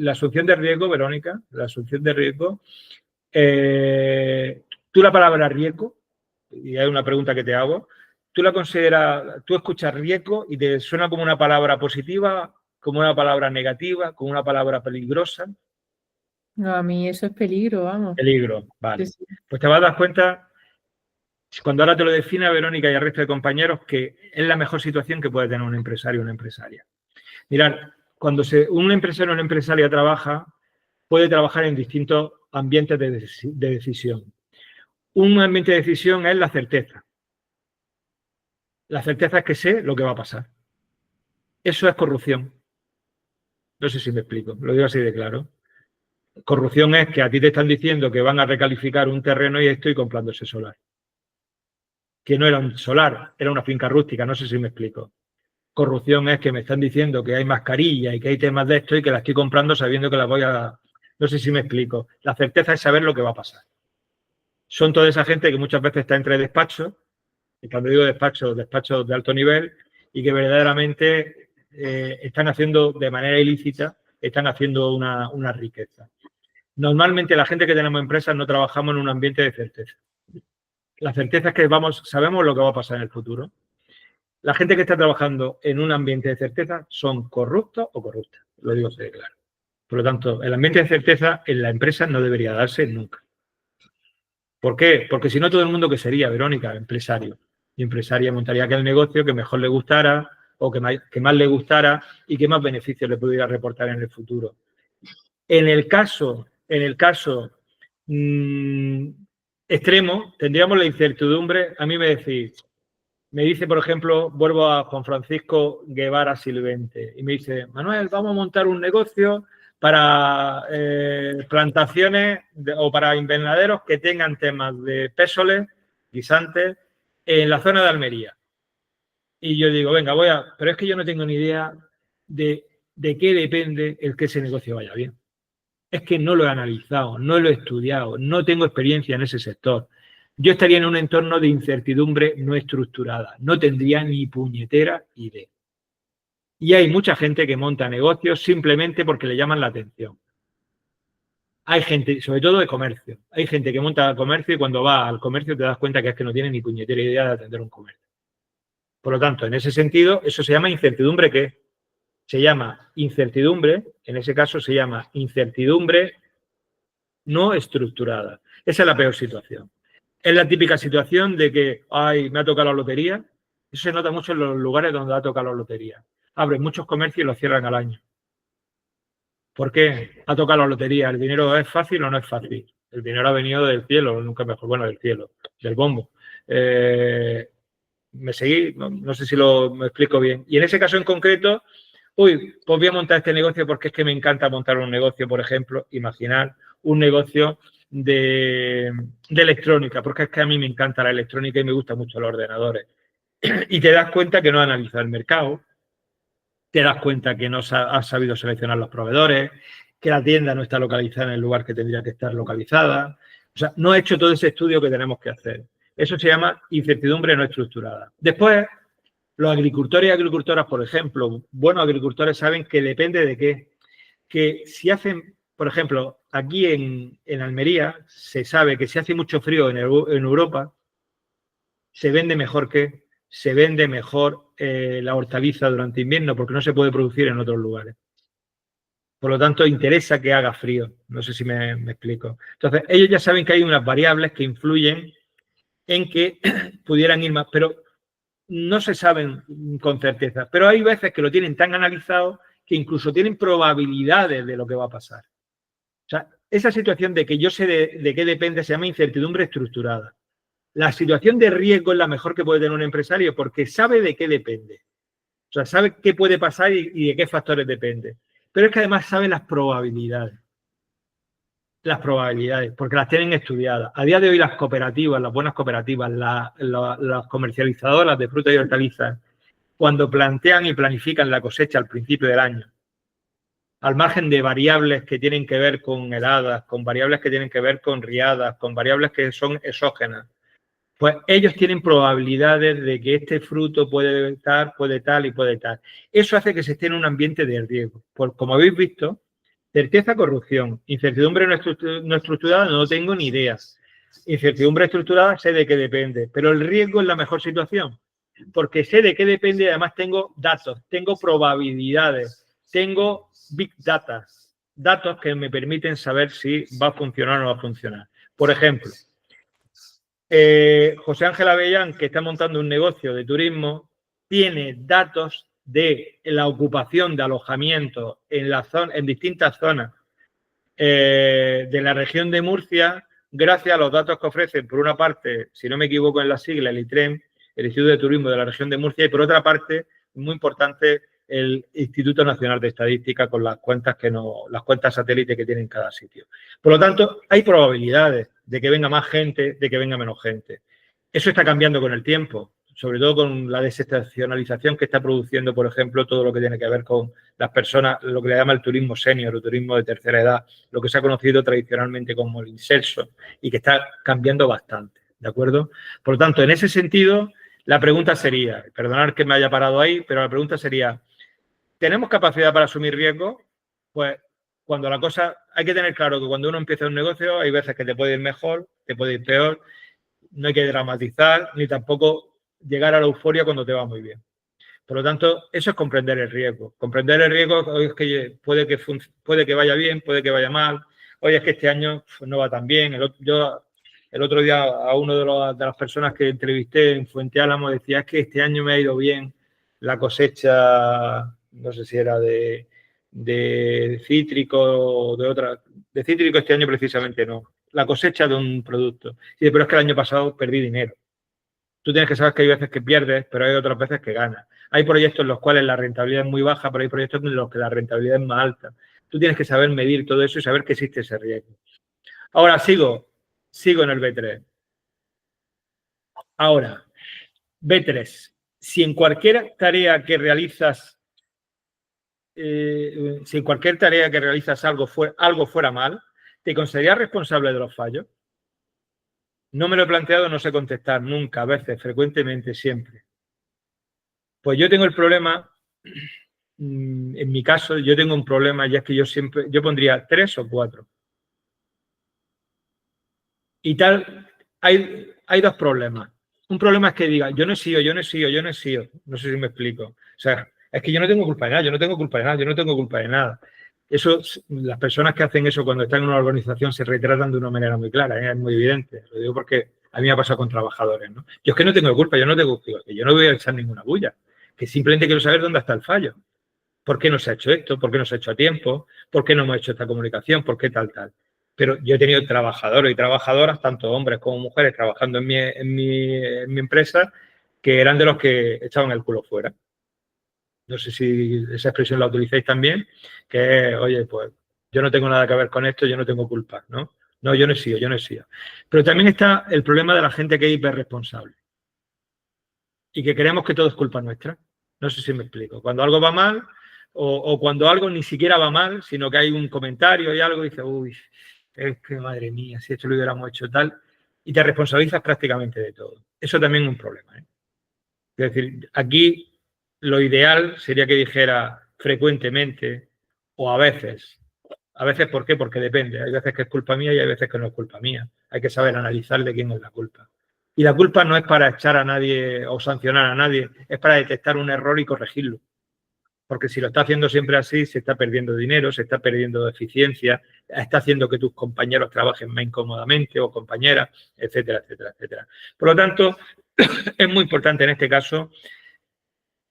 asunción de riesgo, Verónica, la asunción de riesgo, tú la palabra riesgo, y hay una pregunta que te hago, ¿tú la consideras, tú escuchas riesgo y te suena como una palabra positiva, como una palabra negativa, como una palabra peligrosa? No, a mí eso es peligro, vamos. Peligro, vale. Sí, sí. Pues te vas a dar cuenta, cuando ahora te lo define Verónica y el resto de compañeros, que es la mejor situación que puede tener un empresario o una empresaria. Mirad, cuando un empresario o una empresaria trabaja, puede trabajar en distintos ambientes de decisión. Un ambiente de decisión es la certeza. La certeza es que sé lo que va a pasar. Eso es corrupción. No sé si me explico, lo digo así de claro. Corrupción es que a ti te están diciendo que van a recalificar un terreno y estoy comprando ese solar. Que no era un solar, era una finca rústica, no sé si me explico. Corrupción es que me están diciendo que hay mascarilla y que hay temas de esto y que la estoy comprando sabiendo que la voy a... No sé si me explico. La certeza es saber lo que va a pasar. Son toda esa gente que muchas veces está entre despachos, y cuando digo despachos de alto nivel, y que verdaderamente están haciendo de manera ilícita, están haciendo una riqueza. Normalmente la gente que tenemos empresas no trabajamos en un ambiente de certeza. La certeza es que sabemos lo que va a pasar en el futuro. La gente que está trabajando en un ambiente de certeza son corruptos o corruptas. Lo digo así de claro. Por lo tanto, el ambiente de certeza en la empresa no debería darse nunca. ¿Por qué? Porque si no, todo el mundo que sería, Verónica, empresario. Y empresaria montaría aquel negocio que mejor le gustara o que más le gustara y que más beneficios le pudiera reportar en el futuro. En el caso extremo, tendríamos la incertidumbre. A mí me dice, por ejemplo, vuelvo a Juan Francisco Guevara Silvente y me dice, Manuel, vamos a montar un negocio para plantaciones o para invernaderos que tengan temas de pésoles, guisantes, en la zona de Almería. Y yo digo, venga, pero es que yo no tengo ni idea de qué depende el que ese negocio vaya bien. Es que no lo he analizado, no lo he estudiado, no tengo experiencia en ese sector. yo estaría en un entorno de incertidumbre no estructurada. No tendría ni puñetera idea. Y hay mucha gente que monta negocios simplemente porque le llaman la atención. Hay gente, sobre todo de comercio, hay gente que monta comercio y cuando va al comercio te das cuenta que es que no tiene ni puñetera idea de atender un comercio. Por lo tanto, en ese sentido, eso se llama incertidumbre, ¿qué? Se llama incertidumbre, en ese caso se llama incertidumbre no estructurada. Esa es la peor situación. Es la típica situación de que, ay, me ha tocado la lotería. Eso se nota mucho en los lugares donde ha tocado la lotería. Abren muchos comercios y los cierran al año. ¿Por qué? Ha tocado la lotería. ¿El dinero es fácil o no es fácil? El dinero ha venido del cielo, nunca mejor, bueno, del cielo, del bombo. ¿Me seguí? No sé si me explico bien. Y en ese caso en concreto, pues voy a montar este negocio porque es que me encanta montar un negocio, por ejemplo, imaginar un negocio de electrónica, porque es que a mí me encanta la electrónica y me gustan mucho los ordenadores. Y te das cuenta que no has analizado el mercado, te das cuenta que no has sabido seleccionar los proveedores, que la tienda no está localizada en el lugar que tendría que estar localizada. O sea, no has hecho todo ese estudio que tenemos que hacer. Eso se llama incertidumbre no estructurada. Después, los agricultores y agricultoras, por ejemplo, buenos agricultores saben que depende de qué. Que si hacen, por ejemplo, aquí en Almería, se sabe que si hace mucho frío en Europa, se vende mejor la hortaliza durante invierno porque no se puede producir en otros lugares. Por lo tanto, interesa que haga frío. No sé si me explico. Entonces, ellos ya saben que hay unas variables que influyen en que pudieran ir más, pero no se saben con certeza. Pero hay veces que lo tienen tan analizado que incluso tienen probabilidades de lo que va a pasar. O sea, esa situación de que yo sé de qué depende se llama incertidumbre estructurada. La situación de riesgo es la mejor que puede tener un empresario porque sabe de qué depende. O sea, sabe qué puede pasar y de qué factores depende. Pero es que además sabe las probabilidades. Las probabilidades, porque las tienen estudiadas. A día de hoy las cooperativas, las buenas cooperativas, las comercializadoras de frutas y hortalizas, cuando plantean y planifican la cosecha al principio del año, al margen de variables que tienen que ver con heladas, con variables que tienen que ver con riadas, con variables que son exógenas, pues ellos tienen probabilidades de que este fruto puede estar, puede tal y puede tal. Eso hace que se esté en un ambiente de riesgo. Como habéis visto, certeza, corrupción, incertidumbre no estructurada, no tengo ni idea. Incertidumbre estructurada, sé de qué depende, pero el riesgo es la mejor situación, porque sé de qué depende y además tengo datos, tengo probabilidades, tengo big data, datos que me permiten saber si va a funcionar o no va a funcionar. Por ejemplo, José Ángel Avellán, que está montando un negocio de turismo, tiene datos de la ocupación de alojamiento en distintas zonas de la región de Murcia, gracias a los datos que ofrecen, por una parte, si no me equivoco en la sigla, el ITREM, el Instituto de Turismo de la región de Murcia, y por otra parte, muy importante, el Instituto Nacional de Estadística con las cuentas satélite que tiene en cada sitio. Por lo tanto, hay probabilidades de que venga más gente, de que venga menos gente. Eso está cambiando con el tiempo, sobre todo con la desestacionalización que está produciendo, por ejemplo, todo lo que tiene que ver con las personas, lo que le llama el turismo senior o turismo de tercera edad, lo que se ha conocido tradicionalmente como el inserso y que está cambiando bastante, ¿de acuerdo? Por lo tanto, en ese sentido, la pregunta sería, perdonad que me haya parado ahí, pero la pregunta sería, ¿tenemos capacidad para asumir riesgos? Pues cuando la cosa, hay que tener claro que cuando uno empieza un negocio hay veces que te puede ir mejor, te puede ir peor, no hay que dramatizar ni tampoco llegar a la euforia cuando te va muy bien. Por lo tanto, eso es comprender el riesgo. Comprender el riesgo es que puede que vaya bien, puede que vaya mal. Oye, es que este año no va tan bien. Yo el otro día a uno de las personas que entrevisté en Fuente Álamo decía, es que este año me ha ido bien la cosecha, no sé si era de cítrico o de otra. De cítrico este año precisamente no. La cosecha de un producto. Sí, pero es que el año pasado perdí dinero. Tú tienes que saber que hay veces que pierdes, pero hay otras veces que ganas. Hay proyectos en los cuales la rentabilidad es muy baja, pero hay proyectos en los que la rentabilidad es más alta. Tú tienes que saber medir todo eso y saber que existe ese riesgo. Ahora sigo en el B3. Ahora, B3. Si en cualquier tarea que realizas, algo fuera mal, ¿te considerarías responsable de los fallos? No me lo he planteado, no sé contestar nunca, a veces, frecuentemente, siempre. Pues yo tengo el problema, en mi caso, yo tengo un problema y es que yo pondría 3 o 4. Y tal, hay 2 problemas. Un problema es que diga, yo no he sido, yo no he sido, yo no he sido. No sé si me explico. O sea, es que yo no tengo culpa de nada, yo no tengo culpa de nada, yo no tengo culpa de nada. Eso, las personas que hacen eso cuando están en una organización se retratan de una manera muy clara, ¿eh? Es muy evidente. Lo digo porque a mí me ha pasado con trabajadores, ¿no? Yo es que no tengo culpa, yo no tengo culpa, yo no voy a echar ninguna bulla, que simplemente quiero saber dónde está el fallo. ¿Por qué no se ha hecho esto? ¿Por qué no se ha hecho a tiempo? ¿Por qué no hemos hecho esta comunicación? ¿Por qué tal, tal? Pero yo he tenido trabajadores y trabajadoras, tanto hombres como mujeres, trabajando en mi empresa, que eran de los que echaban el culo fuera. No sé si esa expresión la utilizáis también, que es, oye, pues yo no tengo nada que ver con esto, yo no tengo culpa, ¿no? No, yo no he sido, yo no he sido. Pero también está el problema de la gente que es hiperresponsable y que creemos que todo es culpa nuestra. No sé si me explico. Cuando algo va mal o cuando algo ni siquiera va mal, sino que hay un comentario y algo y dices, uy, es que madre mía, si esto lo hubiéramos hecho tal, y te responsabilizas prácticamente de todo. Eso también es un problema, ¿eh? Es decir, aquí lo ideal sería que dijera frecuentemente o a veces. A veces, ¿por qué? Porque depende. Hay veces que es culpa mía y hay veces que no es culpa mía. Hay que saber analizar de quién es la culpa. Y la culpa no es para echar a nadie o sancionar a nadie, es para detectar un error y corregirlo. Porque si lo está haciendo siempre así, se está perdiendo dinero, se está perdiendo eficiencia, está haciendo que tus compañeros trabajen más incómodamente o compañeras, etcétera, etcétera, etcétera. Por lo tanto, es muy importante en este caso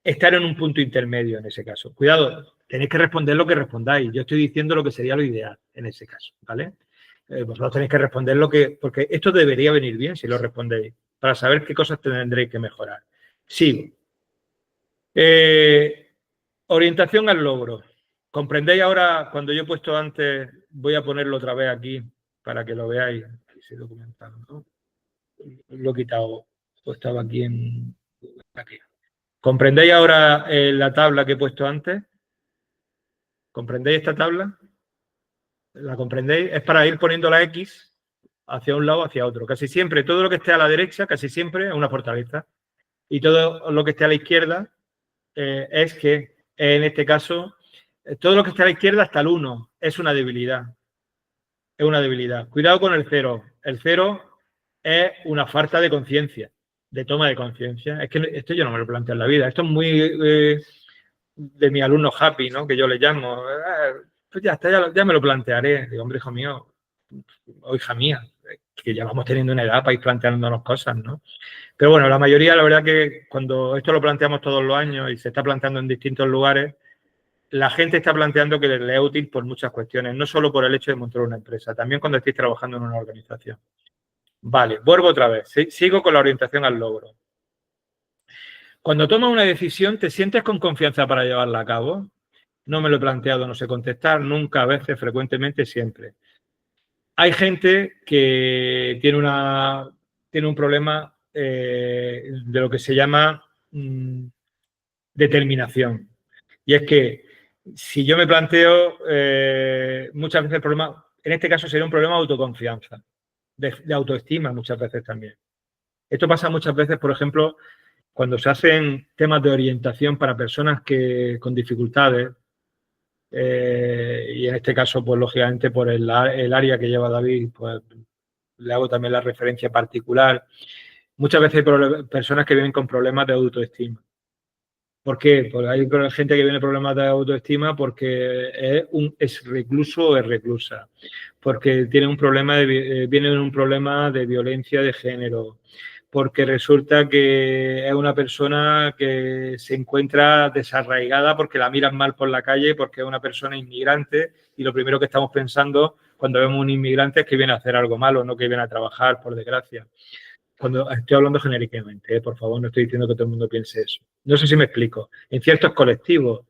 estar en un punto intermedio en ese caso. Cuidado, tenéis que responder lo que respondáis. Yo estoy diciendo lo que sería lo ideal en ese caso, ¿vale? Vosotros tenéis que responder porque esto debería venir bien si lo respondéis, para saber qué cosas tendréis que mejorar. Sigo. Orientación al logro. ¿Comprendéis ahora, cuando yo he puesto antes, voy a ponerlo otra vez aquí para que lo veáis? Ese documental, ¿no? Lo he quitado, pues estaba aquí aquí. ¿Comprendéis ahora la tabla que he puesto antes? ¿Comprendéis esta tabla? ¿La comprendéis? Es para ir poniendo la X hacia un lado, hacia otro. Casi siempre, todo lo que esté a la derecha, casi siempre es una fortaleza. Y todo lo que esté a la izquierda es que, en este caso, todo lo que esté a la izquierda hasta el 1 es una debilidad. Es una debilidad. Cuidado con el 0. El 0 es una falta de conciencia, de toma de conciencia. Es que esto yo no me lo planteo en la vida. Esto es muy de mi alumno happy, ¿no? Que yo le llamo. Pues ya está, ya me lo plantearé. Digo, hombre, hijo mío, o hija mía, que ya vamos teniendo una edad para ir planteándonos cosas, ¿no? Pero bueno, la mayoría, la verdad que cuando esto lo planteamos todos los años y se está planteando en distintos lugares, la gente está planteando que le es útil por muchas cuestiones, no solo por el hecho de montar una empresa, también cuando estéis trabajando en una organización. Vale, vuelvo otra vez, sigo con la orientación al logro. Cuando tomas una decisión, ¿te sientes con confianza para llevarla a cabo? No me lo he planteado, no sé contestar, nunca, a veces, frecuentemente, siempre. Hay gente que tiene un problema de lo que se llama determinación. Y es que si yo me planteo, muchas veces el problema, en este caso sería un problema de autoconfianza, de autoestima muchas veces también. Esto pasa muchas veces, por ejemplo, cuando se hacen temas de orientación para personas con dificultades, y en este caso, pues lógicamente por el área que lleva David, pues le hago también la referencia particular. Muchas veces hay personas que vienen con problemas de autoestima. ¿Por qué? Porque hay gente que viene con problemas de autoestima porque es recluso o es reclusa, porque tiene viene de un problema de violencia de género, porque resulta que es una persona que se encuentra desarraigada porque la miran mal por la calle, porque es una persona inmigrante y lo primero que estamos pensando cuando vemos un inmigrante es que viene a hacer algo malo, no que viene a trabajar, por desgracia. Cuando estoy hablando genéricamente, por favor, no estoy diciendo que todo el mundo piense eso. No sé si me explico. En ciertos colectivos,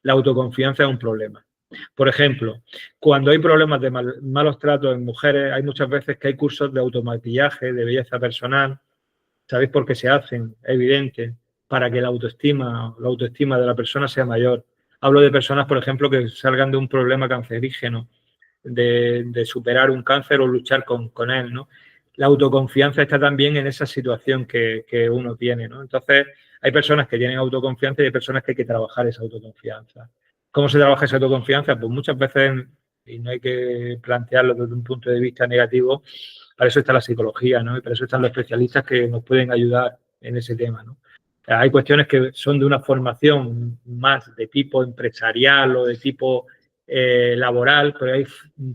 la autoconfianza es un problema. Por ejemplo, cuando hay problemas de malos tratos en mujeres, hay muchas veces que hay cursos de automaquillaje, de belleza personal. ¿Sabéis por qué se hacen? Es evidente. Para que la autoestima de la persona sea mayor. Hablo de personas, por ejemplo, que salgan de un problema cancerígeno de superar un cáncer o luchar con él, ¿no? La autoconfianza está también en esa situación que uno tiene, ¿no? Entonces, hay personas que tienen autoconfianza y hay personas que hay que trabajar esa autoconfianza. ¿Cómo se trabaja esa autoconfianza? Pues muchas veces, y no hay que plantearlo desde un punto de vista negativo, para eso está la psicología, ¿no? Y para eso están los especialistas que nos pueden ayudar en ese tema, ¿no? Hay cuestiones que son de una formación más de tipo empresarial o de tipo laboral, pero hay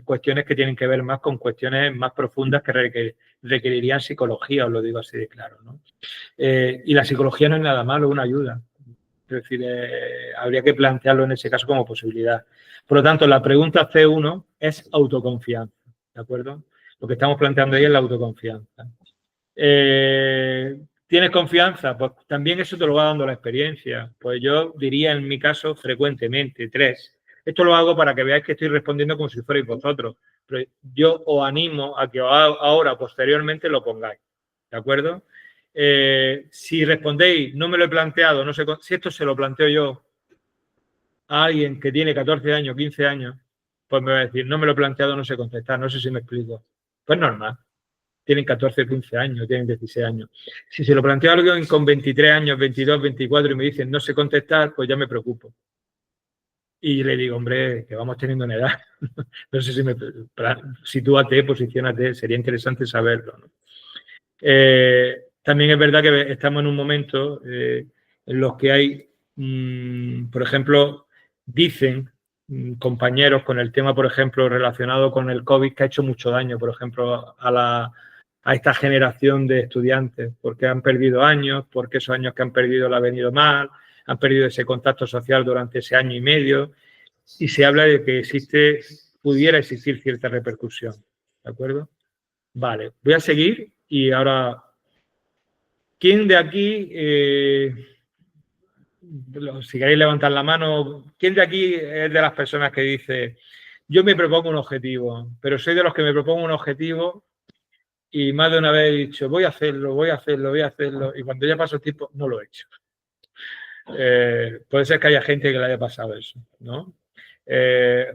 cuestiones que tienen que ver más con cuestiones más profundas que requerirían psicología, os lo digo así de claro, ¿no? Y la psicología no es nada malo, es una ayuda. Es decir, habría que plantearlo en ese caso como posibilidad. Por lo tanto, la pregunta C1 es autoconfianza, ¿de acuerdo? Lo que estamos planteando ahí es la autoconfianza. ¿Tienes confianza? Pues también eso te lo va dando la experiencia. Pues yo diría en mi caso frecuentemente, 3. Esto lo hago para que veáis que estoy respondiendo como si fuerais vosotros. Pero yo os animo a que ahora, posteriormente, lo pongáis. ¿De acuerdo? Si respondéis, no me lo he planteado, no sé si esto se lo planteo yo a alguien que tiene 14 años, 15 años, pues me va a decir, no me lo he planteado, no sé contestar, no sé si me explico. Pues normal. Tienen 14, 15 años, tienen 16 años. Si se lo planteo a alguien con 23 años, 22, 24 y me dicen no sé contestar, pues ya me preocupo. Y le digo, hombre, que vamos teniendo una edad. No sé si sitúate, posiciónate, sería interesante saberlo, ¿no? También es verdad que estamos en un momento en los que hay, por ejemplo, dicen compañeros con el tema, por ejemplo, relacionado con el COVID, que ha hecho mucho daño, por ejemplo, a esta generación de estudiantes, porque han perdido años, porque esos años que han perdido le ha venido mal, han perdido ese contacto social durante ese año y medio, y se habla de que pudiera existir cierta repercusión, ¿de acuerdo? Vale, voy a seguir y ahora, ¿quién de aquí, si queréis levantar la mano, quién de aquí es de las personas que dice, yo me propongo un objetivo, pero soy de los que me propongo un objetivo y más de una vez he dicho, voy a hacerlo, voy a hacerlo, voy a hacerlo, y cuando ya pasó el tiempo, no lo he hecho? Puede ser que haya gente que le haya pasado eso, ¿no?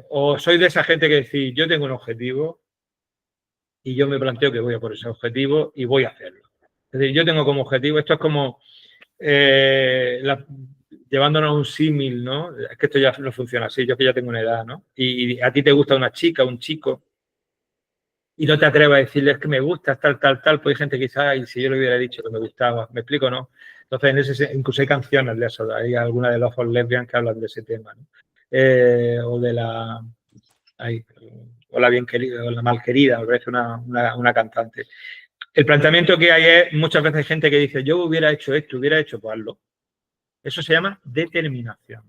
O soy de esa gente que decís, yo tengo un objetivo y yo me planteo que voy a por ese objetivo y voy a hacerlo. Es decir, yo tengo como objetivo, esto es como llevándonos a un símil, ¿no? Es que esto ya no funciona así, yo que ya tengo una edad, ¿no? Y a ti te gusta una chica, un chico, y no te atreves a decirles que me gusta, tal, tal, tal, pues hay gente que quizás, y si yo le hubiera dicho que me gustaba, ¿me explico, no? Entonces, incluso hay canciones de eso, hay algunas de los lesbian que hablan de ese tema, ¿no? O de la... o la bien querida, o la mal querida, me parece una cantante. El planteamiento que hay es, muchas veces hay gente que dice, yo hubiera hecho esto, hubiera hecho, pues hazlo. Eso se llama determinación.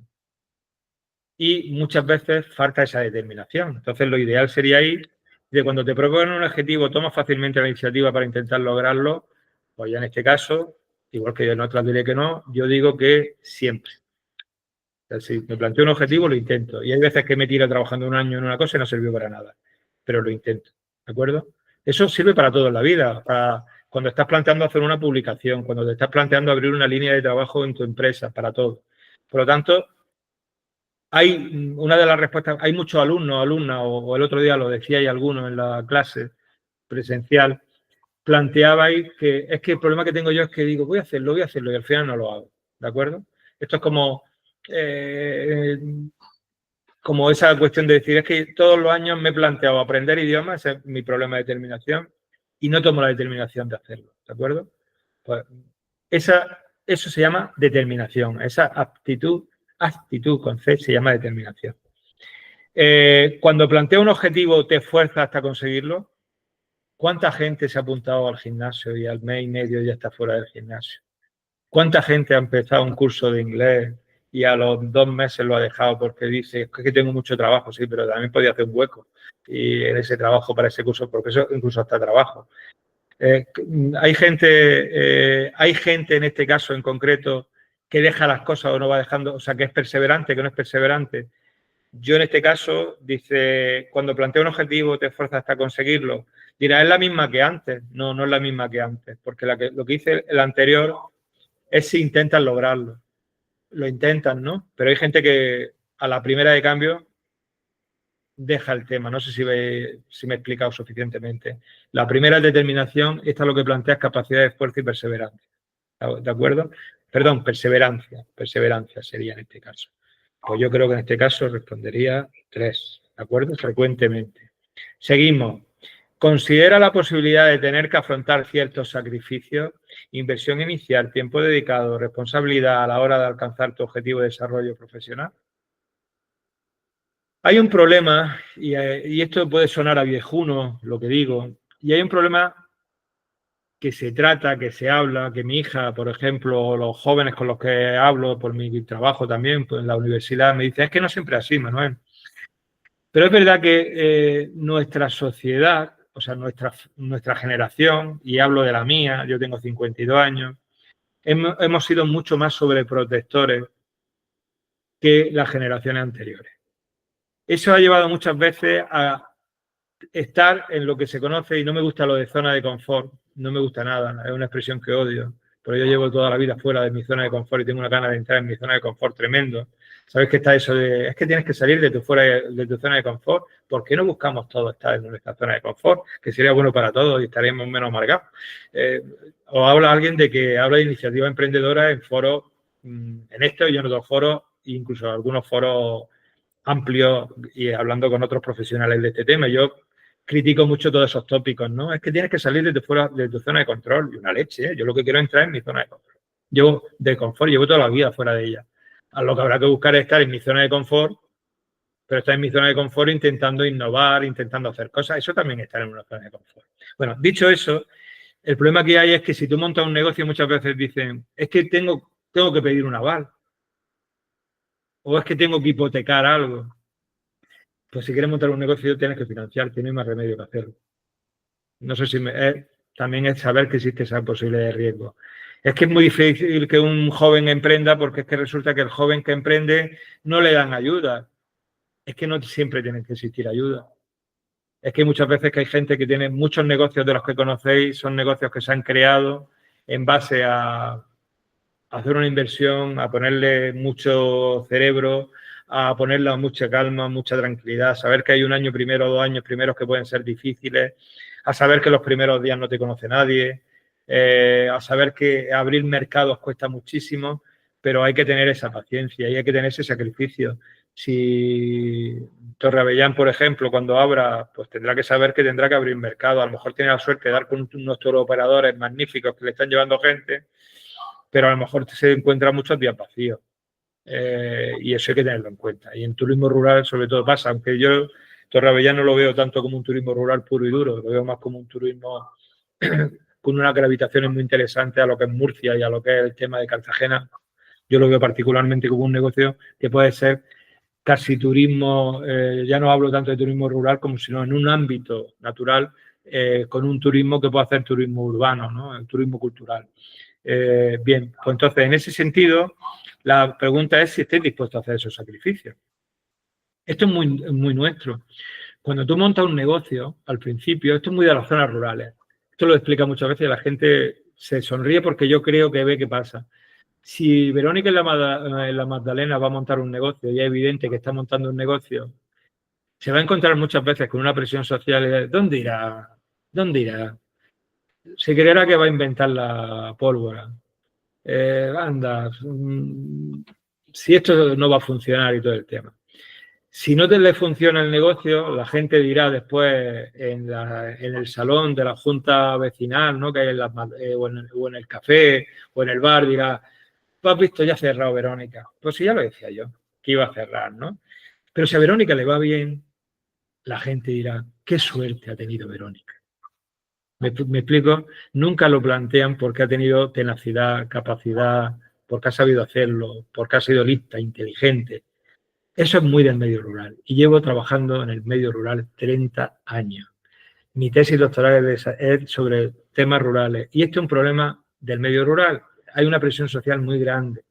Y muchas veces falta esa determinación. Entonces, lo ideal sería ir de cuando te proponen un objetivo, tomas fácilmente la iniciativa para intentar lograrlo, pues ya en este caso, igual que yo en otras diré que no, yo digo que siempre. O sea, si me planteo un objetivo, lo intento. Y hay veces que me tiro trabajando un año en una cosa y no sirvió para nada. Pero lo intento. ¿De acuerdo? Eso sirve para todo en la vida. Para cuando estás planteando hacer una publicación, cuando te estás planteando abrir una línea de trabajo en tu empresa, para todo. Por lo tanto, hay una de las respuestas, hay muchos alumnos, alumnas, o el otro día lo decíais algunos en la clase presencial, planteabais que es que el problema que tengo yo es que digo, voy a hacerlo, y al final no lo hago. ¿De acuerdo? Esto es como esa cuestión de decir, es que todos los años me he planteado aprender idiomas, ese es mi problema de determinación, y no tomo la determinación de hacerlo. ¿De acuerdo? Pues eso se llama determinación, esa actitud con C se llama determinación. Cuando plantea un objetivo, te esfuerzas hasta conseguirlo. ¿Cuánta gente se ha apuntado al gimnasio y al mes y medio ya está fuera del gimnasio? ¿Cuánta gente ha empezado un curso de inglés y a los 2 meses lo ha dejado porque dice, es que tengo mucho trabajo? Sí, pero también podía hacer un hueco y en ese trabajo para ese curso, porque eso incluso hasta trabajo. Hay gente en este caso en concreto que deja las cosas o no va dejando, o sea, que es perseverante, que no es perseverante. Yo en este caso, dice, cuando planteo un objetivo, te esfuerzas hasta conseguirlo. Dirá, es la misma que antes. No, no es la misma que antes, porque lo que hice el anterior es si intentan lograrlo. Lo intentan, ¿no? Pero hay gente que a la primera de cambio deja el tema. No sé si me he explicado suficientemente. La primera es determinación, esta lo que plantea es capacidad de esfuerzo y perseverancia. ¿De acuerdo? Perdón, perseverancia. Perseverancia sería en este caso. Pues yo creo que en este caso respondería 3, ¿de acuerdo? Frecuentemente. Seguimos. Considera la posibilidad de tener que afrontar ciertos sacrificios, inversión inicial, tiempo dedicado, responsabilidad a la hora de alcanzar tu objetivo de desarrollo profesional. Hay un problema, y esto puede sonar a viejuno, lo que digo, y hay un problema que se trata, que se habla, que mi hija, por ejemplo, o los jóvenes con los que hablo por mi trabajo también, pues en la universidad, me dicen, es que no siempre es así, Manuel. Pero es verdad que nuestra sociedad, o sea, nuestra generación, y hablo de la mía, yo tengo 52 años, hemos sido mucho más sobreprotectores que las generaciones anteriores. Eso ha llevado muchas veces a estar en lo que se conoce, y no me gusta lo de zona de confort, no me gusta nada, es una expresión que odio, pero yo llevo toda la vida fuera de mi zona de confort y tengo una gana de entrar en mi zona de confort tremendo. ¿Sabes que está eso de, es que tienes que salir de tu zona de confort? ¿Por qué no buscamos todos estar en nuestra zona de confort? Que sería bueno para todos y estaríamos menos amargados. O habla alguien de que habla de iniciativa emprendedora en foros, en esto y en otros foros, incluso algunos foros amplios y hablando con otros profesionales de este tema. Yo critico mucho todos esos tópicos, ¿no? Es que tienes que salir de tu zona de control. Y una leche, ¿eh? Yo lo que quiero es entrar en mi zona de control. Llevo de confort, llevo toda la vida fuera de ella. A lo que habrá que buscar es estar en mi zona de confort, pero estar en mi zona de confort intentando innovar, intentando hacer cosas. Eso también es estar en una zona de confort. Bueno, dicho eso, el problema que hay es que si tú montas un negocio muchas veces dicen, es que tengo que pedir un aval. O es que tengo que hipotecar algo. Pues si quieres montar un negocio tienes que financiar, tienes más remedio que hacerlo. No sé si también es saber que existe esa posibilidad de riesgo. Es que es muy difícil que un joven emprenda porque es que resulta que el joven que emprende no le dan ayuda. Es que no siempre tienen que existir ayuda. Es que hay muchas veces que hay gente que tiene muchos negocios de los que conocéis, son negocios que se han creado en base a hacer una inversión, a ponerle mucho cerebro, a ponerle mucha calma, mucha tranquilidad, saber que hay un año primero, 2 años primeros que pueden ser difíciles, a saber que los primeros días no te conoce nadie, a saber que abrir mercados cuesta muchísimo, pero hay que tener esa paciencia y hay que tener ese sacrificio. Si Torreavellán, por ejemplo, cuando abra, pues tendrá que saber que tendrá que abrir mercado. A lo mejor tiene la suerte de dar con unos touroperadores magníficos que le están llevando gente, pero a lo mejor se encuentra muchos días vacíos. Y eso hay que tenerlo en cuenta. Y en turismo rural sobre todo pasa, aunque yo Torreavellán no lo veo tanto como un turismo rural puro y duro, lo veo más como un turismo con unas gravitaciones muy interesantes a lo que es Murcia y a lo que es el tema de Cartagena. Yo lo veo particularmente como un negocio que puede ser casi turismo, ya no hablo tanto de turismo rural como sino en un ámbito natural, con un turismo que puede hacer turismo urbano, ¿no? El turismo cultural. Bien, pues entonces en ese sentido la pregunta es si estáis dispuestos a hacer esos sacrificios. Esto es muy nuestro. Cuando tú montas un negocio, al principio, esto es muy de las zonas rurales. Esto lo explica muchas veces y la gente se sonríe porque yo creo que ve qué pasa. Si Verónica en la Magdalena va a montar un negocio y es evidente que está montando un negocio, se va a encontrar muchas veces con una presión social. ¿Dónde irá? ¿Dónde irá? Se creerá que va a inventar la pólvora. Anda, si esto no va a funcionar y todo el tema. Si no te le funciona el negocio, la gente dirá después en el salón de la junta vecinal, ¿no? Que hay o en el café o en el bar, dirá, pues has visto, ya ha cerrado Verónica. Pues sí, ya lo decía yo, que iba a cerrar, ¿no? Pero si a Verónica le va bien, la gente dirá, qué suerte ha tenido Verónica. ¿Me explico? Nunca lo plantean porque ha tenido tenacidad, capacidad, porque ha sabido hacerlo, porque ha sido lista, inteligente. Eso es muy del medio rural. Y llevo trabajando en el medio rural 30 años. Mi tesis doctoral es sobre temas rurales. Y este es un problema del medio rural. Hay una presión social muy grande.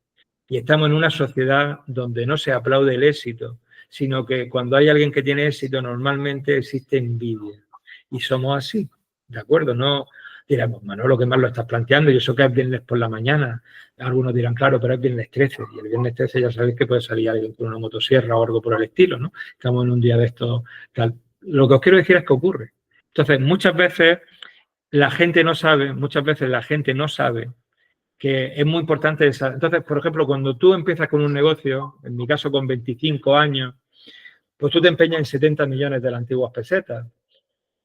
Y estamos en una sociedad donde no se aplaude el éxito, sino que cuando hay alguien que tiene éxito, normalmente existe envidia. Y somos así. ¿De acuerdo? No Diremos, Manolo, ¿qué más lo estás planteando? Y eso que es viernes por la mañana. Algunos dirán, claro, pero es viernes 13. Y el viernes 13 ya sabéis que puede salir alguien con una motosierra o algo por el estilo, ¿no? Estamos en un día de esto tal. Lo que os quiero decir es que ocurre. Entonces, muchas veces la gente no sabe que es muy importante esa. Entonces, por ejemplo, cuando tú empiezas con un negocio, en mi caso con 25 años, pues tú te empeñas en 70 millones de las antiguas pesetas.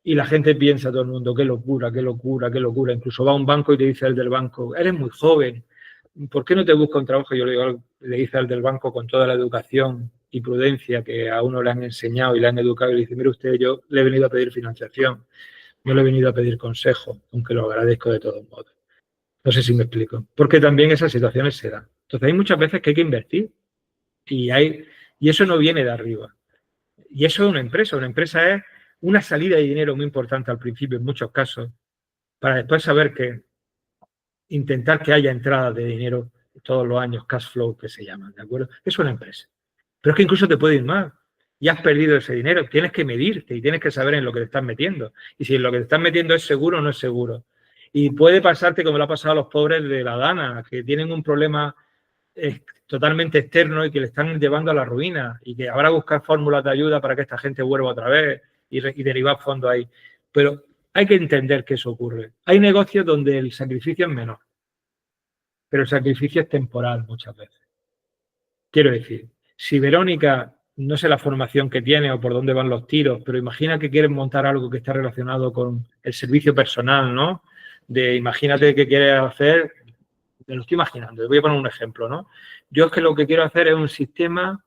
Y la gente piensa, todo el mundo, qué locura, qué locura, qué locura. Incluso va a un banco y te dice el del banco, eres muy joven, ¿por qué no te busca un trabajo? Yo le dice al del banco con toda la educación y prudencia que a uno le han enseñado y le han educado, y le dice, mire usted, yo le he venido a pedir financiación, no le he venido a pedir consejo, aunque lo agradezco de todos modos. No sé si me explico. Porque también esas situaciones se dan. Entonces hay muchas veces que hay que invertir y eso no viene de arriba. Y eso es una empresa. Una empresa es una salida de dinero muy importante al principio en muchos casos, para después saber que intentar que haya entradas de dinero todos los años, cash flow que se llaman, ¿de acuerdo? Es una empresa. Pero es que incluso te puede ir mal. Y has perdido ese dinero, tienes que medirte y tienes que saber en lo que te estás metiendo. Y si en lo que te estás metiendo es seguro o no es seguro. Y puede pasarte como le ha pasado a los pobres de la Dana, que tienen un problema totalmente externo y que le están llevando a la ruina y que habrá que buscar fórmulas de ayuda para que esta gente vuelva otra vez y derivar fondos ahí. Pero hay que entender que eso ocurre. Hay negocios donde el sacrificio es menor, pero el sacrificio es temporal muchas veces. Quiero decir, si Verónica, no sé la formación que tiene o por dónde van los tiros, pero imagina que quieres montar algo que está relacionado con el servicio personal, ¿no? Imagínate que quieres hacer, me lo estoy imaginando, voy a poner un ejemplo, ¿no? Yo es que lo que quiero hacer es un sistema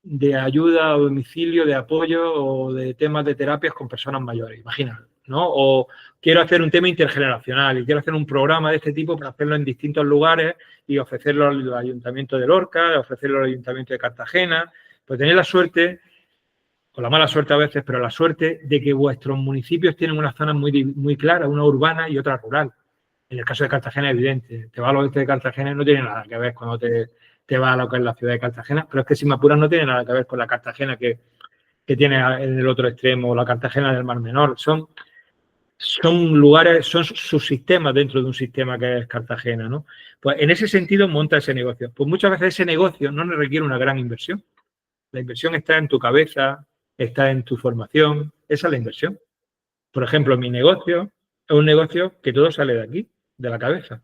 de ayuda a domicilio, de apoyo o de temas de terapias con personas mayores, imagínate, ¿no? O quiero hacer un tema intergeneracional y quiero hacer un programa de este tipo para hacerlo en distintos lugares y ofrecerlo al Ayuntamiento de Lorca, ofrecerlo al Ayuntamiento de Cartagena, pues tener la suerte, o la mala suerte a veces, pero la suerte de que vuestros municipios tienen unas zonas muy claras, una urbana y otra rural. En el caso de Cartagena es evidente, te vas al oeste de Cartagena y no tiene nada que ver cuando te vas a lo que es la ciudad de Cartagena, pero es que si me apuras no tiene nada que ver con la Cartagena que tiene en el otro extremo, la Cartagena del Mar Menor. Son lugares, son subsistemas dentro de un sistema que es Cartagena, ¿no? Pues en ese sentido monta ese negocio. Pues muchas veces ese negocio no requiere una gran inversión. La inversión está en tu cabeza, está en tu formación, esa es la inversión. Por ejemplo, mi negocio es un negocio que todo sale de aquí, de la cabeza.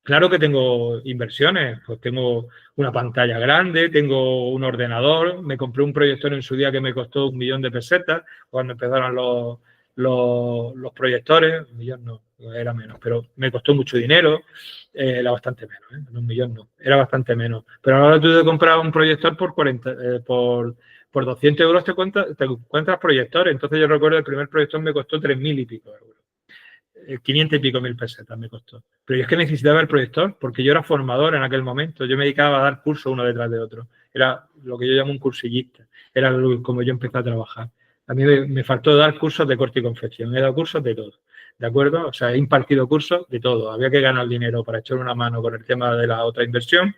Claro que tengo inversiones, pues tengo una pantalla grande, tengo un ordenador, me compré un proyector en su día que me costó 1 millón de pesetas, cuando empezaron los proyectores, 1 millón no, era menos, pero me costó mucho dinero, era bastante menos, 1 millón no, era bastante menos. Pero ahora tú te compras un proyector por 200 euros te encuentras proyectores. Entonces yo recuerdo el primer proyector me costó 3.000 y pico euros. 500 y pico mil pesetas me costó. Pero yo es que necesitaba el proyector porque yo era formador en aquel momento. Yo me dedicaba a dar cursos uno detrás de otro. Era lo que yo llamo un cursillista. Era como yo empecé a trabajar. A mí me faltó dar cursos de corte y confección. He dado cursos de todo. ¿De acuerdo? O sea, he impartido cursos de todo. Había que ganar dinero para echar una mano con el tema de la otra inversión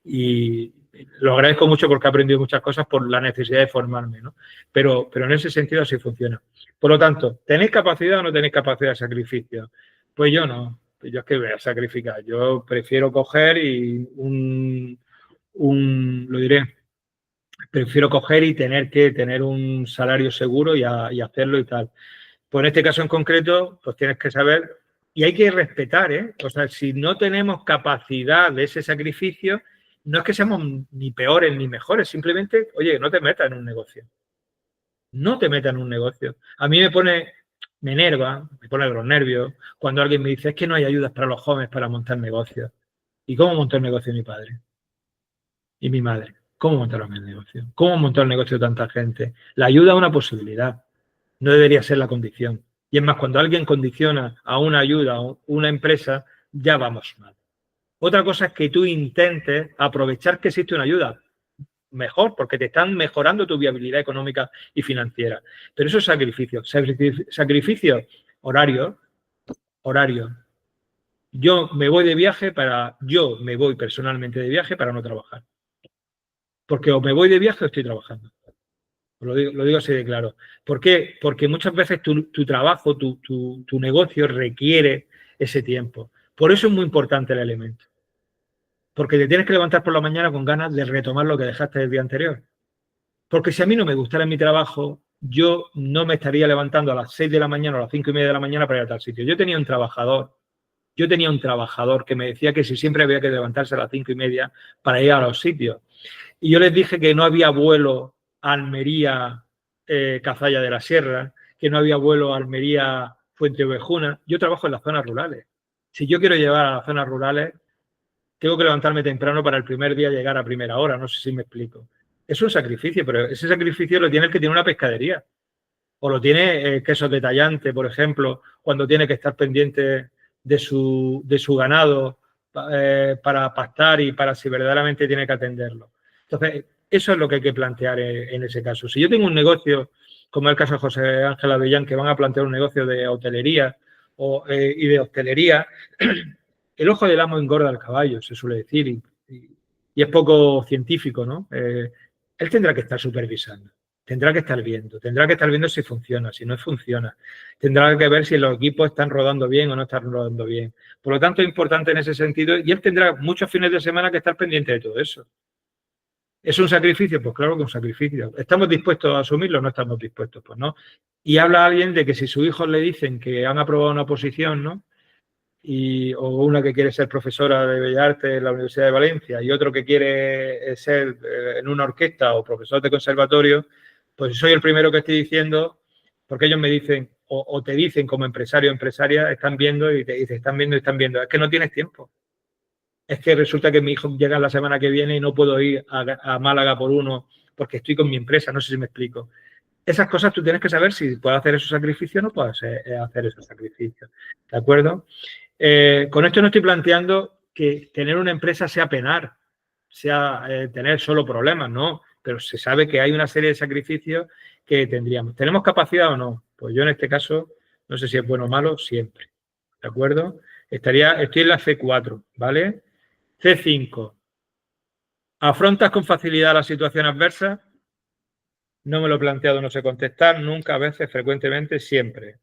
y lo agradezco mucho porque he aprendido muchas cosas por la necesidad de formarme, ¿no? Pero en ese sentido así funciona. Por lo tanto, ¿tenéis capacidad o no tenéis capacidad de sacrificio? Pues yo no. Yo es que voy a sacrificar. Yo prefiero coger y lo diré, prefiero coger y tener que tener un salario seguro y hacerlo y tal. Pues en este caso en concreto, pues tienes que saber y hay que respetar, ¿eh? O sea, si no tenemos capacidad de ese sacrificio, no es que seamos ni peores ni mejores, simplemente, oye, no te metas en un negocio. No te metas en un negocio. A mí me enerva, me pone de los nervios cuando alguien me dice, es que no hay ayudas para los jóvenes para montar negocios. ¿Y cómo montó el negocio mi padre? Y mi madre. ¿Cómo montaron el negocio? ¿Cómo montó el negocio de tanta gente? La ayuda es una posibilidad. No debería ser la condición. Y es más, cuando alguien condiciona a una ayuda a una empresa, ya vamos mal. Otra cosa es que tú intentes aprovechar que existe una ayuda. Mejor, porque te están mejorando tu viabilidad económica y financiera. Pero eso es sacrificio. Sacrificio, horario. Yo me voy personalmente de viaje para no trabajar. Porque o me voy de viaje o estoy trabajando. Lo digo así de claro. ¿Por qué? Porque muchas veces tu trabajo, tu negocio requiere ese tiempo. Por eso es muy importante el elemento. Porque te tienes que levantar por la mañana con ganas de retomar lo que dejaste el día anterior. Porque si a mí no me gustara mi trabajo, yo no me estaría levantando a las 6 de la mañana o a las 5:30 de la mañana para ir a tal sitio. Yo tenía un trabajador que me decía que si siempre había que levantarse a las 5:30 para ir a los sitios. Y yo les dije que no había vuelo a Almería, Cazalla de la Sierra, que no había vuelo a Almería, Fuente Ovejuna. Yo trabajo en las zonas rurales. Si yo quiero llevar a las zonas rurales, tengo que levantarme temprano para el primer día llegar a primera hora. No sé si me explico. Es un sacrificio, pero ese sacrificio lo tiene el que tiene una pescadería. O lo tiene Quesos de Tallante, por ejemplo, cuando tiene que estar pendiente de su ganado para pastar y para si verdaderamente tiene que atenderlo. Entonces, eso es lo que hay que plantear en ese caso. Si yo tengo un negocio, como es el caso de José Ángel Avellán, que van a plantear un negocio de hotelería y de hostelería, el ojo del amo engorda al caballo, se suele decir, y es poco científico, ¿no? Él tendrá que estar supervisando, tendrá que estar viendo si funciona, si no funciona, tendrá que ver si los equipos están rodando bien o no están rodando bien. Por lo tanto, es importante en ese sentido, y él tendrá muchos fines de semana que estar pendiente de todo eso. ¿Es un sacrificio? Pues claro que es un sacrificio. ¿Estamos dispuestos a asumirlo o no estamos dispuestos? Pues no. Y habla alguien de que si sus hijos le dicen que han aprobado una oposición, ¿no? O una que quiere ser profesora de Bellas Artes en la Universidad de Valencia y otro que quiere ser en una orquesta o profesor de conservatorio, pues soy el primero que estoy diciendo, porque ellos me dicen, o te dicen como empresario o empresaria, están viendo y te dicen, están viendo, es que no tienes tiempo. Es que resulta que mi hijo llega la semana que viene y no puedo ir a Málaga por uno porque estoy con mi empresa, no sé si me explico. Esas cosas tú tienes que saber si puedes hacer esos sacrificios o no puedes hacer esos sacrificios. ¿De acuerdo? Con esto no estoy planteando que tener una empresa sea penar, sea tener solo problemas, no, pero se sabe que hay una serie de sacrificios que tendríamos. ¿Tenemos capacidad o no? Pues yo en este caso, no sé si es bueno o malo, siempre. ¿De acuerdo? Estoy en la C4, ¿vale? C5. ¿Afrontas con facilidad la situación adversa? No me lo he planteado, no sé contestar, nunca, a veces, frecuentemente, siempre.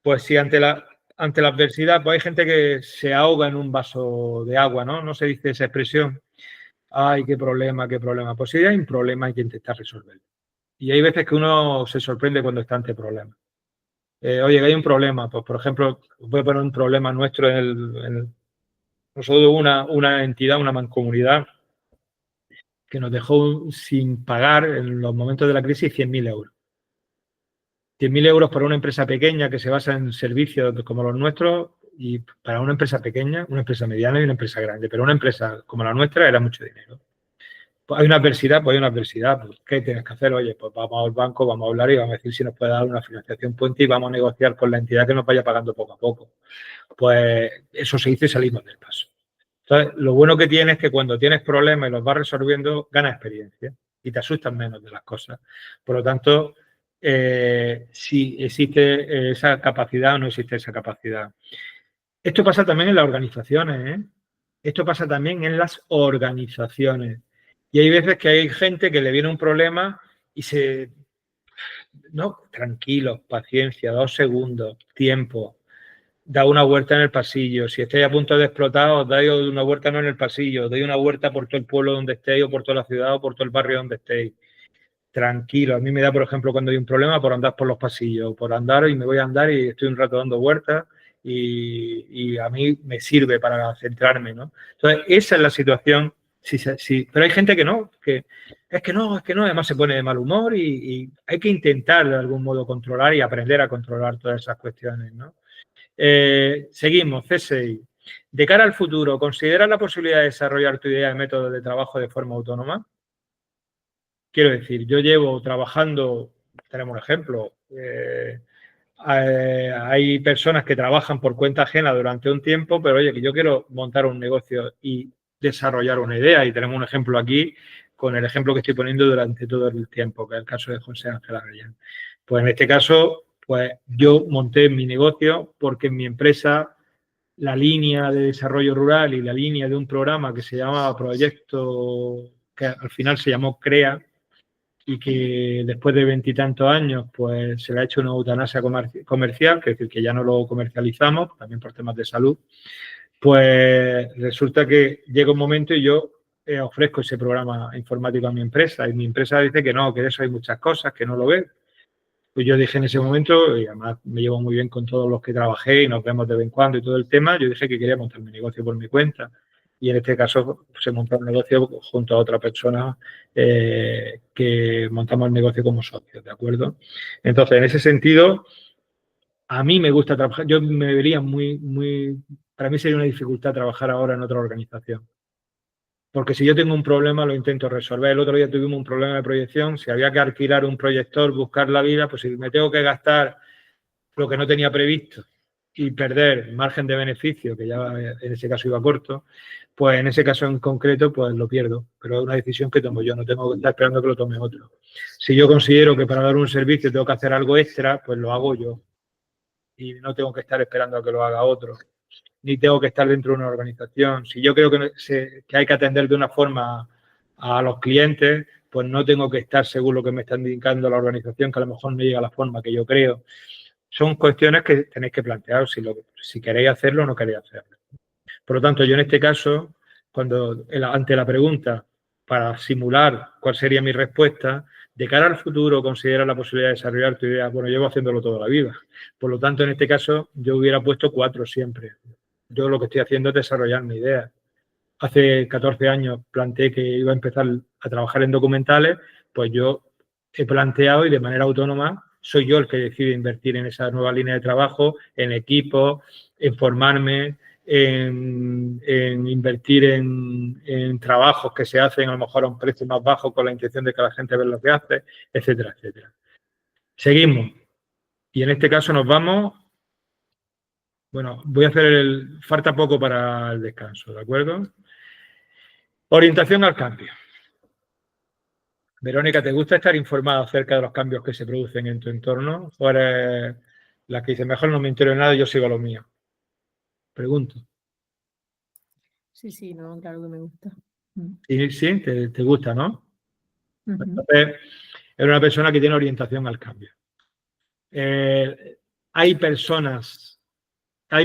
Pues si ante la adversidad, pues hay gente que se ahoga en un vaso de agua, ¿no? No se dice esa expresión. Ay, qué problema, qué problema. Pues si hay un problema hay que intentar resolverlo. Y hay veces que uno se sorprende cuando está ante problemas. Oye, que hay un problema. Pues, por ejemplo, voy a poner un problema nuestro nosotros una entidad, una mancomunidad, que nos dejó sin pagar en los momentos de la crisis 100.000 euros. 100.000 euros para una empresa pequeña que se basa en servicios como los nuestros y para una empresa pequeña, una empresa mediana y una empresa grande. Pero una empresa como la nuestra era mucho dinero. Pues hay una adversidad, pues hay una adversidad. Pues, ¿qué tienes que hacer? Oye, pues vamos al banco, vamos a hablar y vamos a decir si nos puede dar una financiación puente y vamos a negociar con la entidad que nos vaya pagando poco a poco. Pues eso se hizo y salimos del paso. Entonces, lo bueno que tienes es que cuando tienes problemas y los vas resolviendo, ganas experiencia y te asustas menos de las cosas. Por lo tanto, si existe esa capacidad o no existe esa capacidad. Esto pasa también en las organizaciones, ¿eh? Esto pasa también en las organizaciones. Y hay veces que hay gente que le viene un problema y no, tranquilos, paciencia, 2 segundos, tiempo. Da una vuelta en el pasillo. Si estáis a punto de explotar, os dais una vuelta no en el pasillo, os dais una vuelta por todo el pueblo donde estéis, o por toda la ciudad, o por todo el barrio donde estéis. Tranquilo. A mí me da, por ejemplo, cuando hay un problema, por andar por los pasillos, por andar y me voy a andar y estoy un rato dando vueltas y a mí me sirve para centrarme, ¿no? Entonces, esa es la situación. Sí. Pero hay gente que no, es que no, además se pone de mal humor y hay que intentar de algún modo controlar y aprender a controlar todas esas cuestiones, ¿no? Seguimos, C6. De cara al futuro, ¿consideras la posibilidad de desarrollar tu idea de método de trabajo de forma autónoma? Quiero decir, yo llevo trabajando, tenemos un ejemplo, hay personas que trabajan por cuenta ajena durante un tiempo, pero oye, que yo quiero montar un negocio y desarrollar una idea, y tenemos un ejemplo aquí con el ejemplo que estoy poniendo durante todo el tiempo, que es el caso de José Ángel Avellán. Pues en este caso, pues yo monté mi negocio porque en mi empresa la línea de desarrollo rural y la línea de un programa que se llamaba Proyecto, que al final se llamó CREA, y que después de 20 y tantos años pues se le ha hecho una eutanasia comercial, que es decir, que ya no lo comercializamos, también por temas de salud, pues resulta que llega un momento y yo ofrezco ese programa informático a mi empresa y mi empresa dice que no, que de eso hay muchas cosas, que no lo ve. Pues yo dije en ese momento, y además me llevo muy bien con todos los que trabajé y nos vemos de vez en cuando y todo el tema, yo dije que quería montar mi negocio por mi cuenta. Y en este caso se montó un negocio junto a otra persona que montamos el negocio como socios, ¿de acuerdo? Entonces, en ese sentido, a mí me gusta trabajar, yo me vería para mí sería una dificultad trabajar ahora en otra organización. Porque si yo tengo un problema, lo intento resolver. El otro día tuvimos un problema de proyección. Si había que alquilar un proyector, buscar la vida, pues si me tengo que gastar lo que no tenía previsto y perder margen de beneficio, que ya en ese caso iba corto, pues en ese caso en concreto, pues lo pierdo. Pero es una decisión que tomo yo, no tengo que estar esperando que lo tome otro. Si yo considero que para dar un servicio tengo que hacer algo extra, pues lo hago yo. Y no tengo que estar esperando a que lo haga otro. Ni tengo que estar dentro de una organización. Si yo creo que hay que atender de una forma a los clientes, pues no tengo que estar según lo que me está indicando la organización, que a lo mejor no llega a la forma que yo creo. Son cuestiones que tenéis que plantear si queréis hacerlo o no queréis hacerlo. Por lo tanto, yo en este caso, ante la pregunta, para simular cuál sería mi respuesta, de cara al futuro, considera la posibilidad de desarrollar tu idea. Bueno, llevo haciéndolo toda la vida. Por lo tanto, en este caso, yo hubiera puesto 4 siempre. Yo lo que estoy haciendo es desarrollar mi idea. Hace 14 años planteé que iba a empezar a trabajar en documentales, pues yo he planteado y de manera autónoma soy yo el que decide invertir en esa nueva línea de trabajo, en equipos, en formarme, en invertir en trabajos que se hacen a lo mejor a un precio más bajo con la intención de que la gente vea lo que hace, etcétera, etcétera. Seguimos. Y en este caso nos vamos. Bueno, voy a hacer falta poco para el descanso, ¿de acuerdo? Orientación al cambio. Verónica, ¿te gusta estar informada acerca de los cambios que se producen en tu entorno? ¿O eres la que dice, mejor no me entero en nada y yo sigo lo mío? Pregunto. Sí, no, claro que me gusta. Y sí, te gusta, ¿no? Uh-huh. Entonces, eres una persona que tiene orientación al cambio. Hay personas, un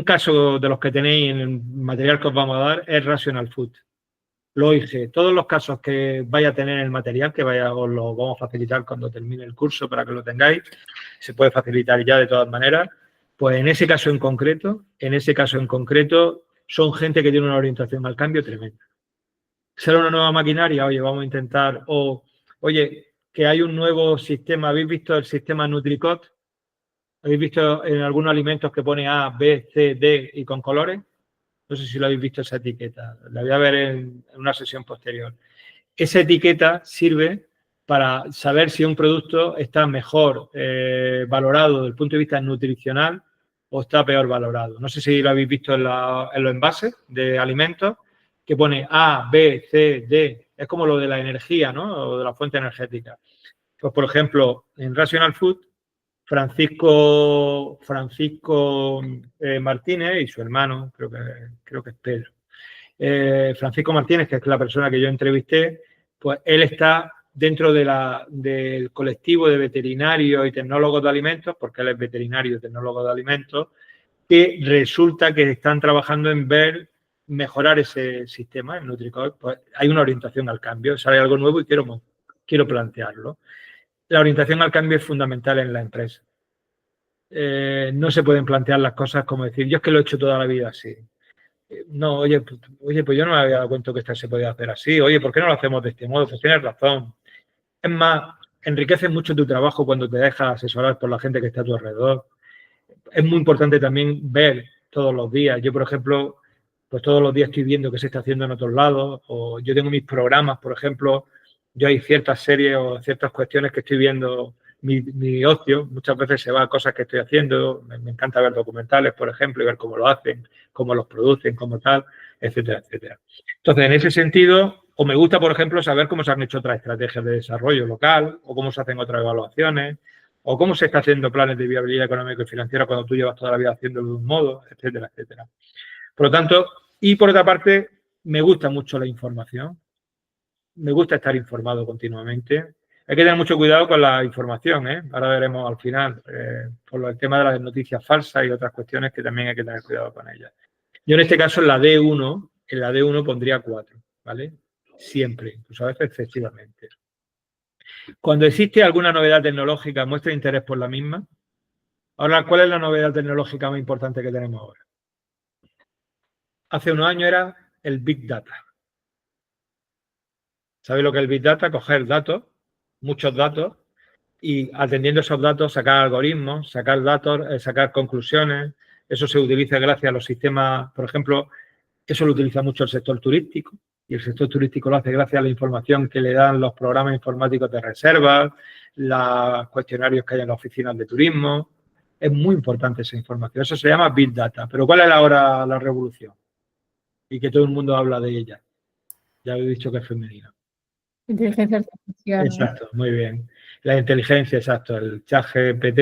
caso de los que tenéis en el material que os vamos a dar es Rational Food. Lo hice. Todos los casos que vaya a tener en el material, os lo vamos a facilitar cuando termine el curso para que lo tengáis, se puede facilitar ya de todas maneras, pues en ese caso en concreto, son gente que tiene una orientación al cambio tremenda. Será una nueva maquinaria, oye, vamos a intentar, oye, que hay un nuevo sistema, ¿habéis visto el sistema Nutricot? ¿Habéis visto en algunos alimentos que pone A, B, C, D y con colores? No sé si lo habéis visto esa etiqueta. La voy a ver en una sesión posterior. Esa etiqueta sirve para saber si un producto está mejor valorado desde el punto de vista nutricional o está peor valorado. No sé si lo habéis visto en los envases de alimentos que pone A, B, C, D. Es como lo de la energía, ¿no? O de la fuente energética. Pues, por ejemplo, en Rational Food, Francisco Martínez y su hermano, creo que es Pedro. Francisco Martínez, que es la persona que yo entrevisté, pues él está dentro del colectivo de veterinarios y tecnólogos de alimentos, porque él es veterinario y tecnólogo de alimentos, que resulta que están trabajando en mejorar ese sistema, el Nutricot. Pues hay una orientación al cambio, sale algo nuevo y quiero plantearlo. La orientación al cambio es fundamental en la empresa. No se pueden plantear las cosas como decir, yo es que lo he hecho toda la vida así. No, oye, pues yo no me había dado cuenta que esto se podía hacer así. Oye, ¿por qué no lo hacemos de este modo? Pues tienes razón. Es más, enriquece mucho tu trabajo cuando te dejas asesorar por la gente que está a tu alrededor. Es muy importante también ver todos los días. Yo, por ejemplo, pues todos los días estoy viendo qué se está haciendo en otros lados. O yo tengo mis programas, por ejemplo, yo hay ciertas series o ciertas cuestiones que estoy viendo. Mi ocio muchas veces se va a cosas que estoy haciendo. Me encanta ver documentales, por ejemplo, y ver cómo lo hacen, cómo los producen, cómo tal, etcétera, etcétera. Entonces, en ese sentido, o me gusta, por ejemplo, saber cómo se han hecho otras estrategias de desarrollo local, o cómo se hacen otras evaluaciones, o cómo se está haciendo planes de viabilidad económica y financiera cuando tú llevas toda la vida haciéndolo de un modo, etcétera, etcétera. Por lo tanto, y por otra parte, me gusta mucho la información. me gusta estar informado continuamente. Hay que tener mucho cuidado con la información, ¿eh? Ahora veremos al final, por el tema de las noticias falsas y otras cuestiones que también hay que tener cuidado con ellas. Yo en este caso en la D1 pondría 4, ¿vale? Siempre, incluso a veces excesivamente. Cuando existe alguna novedad tecnológica, muestra interés por la misma. Ahora, ¿cuál es la novedad tecnológica más importante que tenemos ahora? Hace unos años era el Big Data. ¿Sabéis lo que es el Big Data? Coger datos, muchos datos, y atendiendo esos datos sacar algoritmos, sacar datos, sacar conclusiones. Eso se utiliza gracias a los sistemas, por ejemplo, eso lo utiliza mucho el sector turístico, y el sector turístico lo hace gracias a la información que le dan los programas informáticos de reservas, los cuestionarios que hay en las oficinas de turismo. Es muy importante esa información. Eso se llama Big Data. Pero ¿cuál es ahora la revolución? Y que todo el mundo habla de ella. Ya he dicho que es femenina. Inteligencia artificial. Exacto, muy bien. La inteligencia, exacto, el ChatGPT,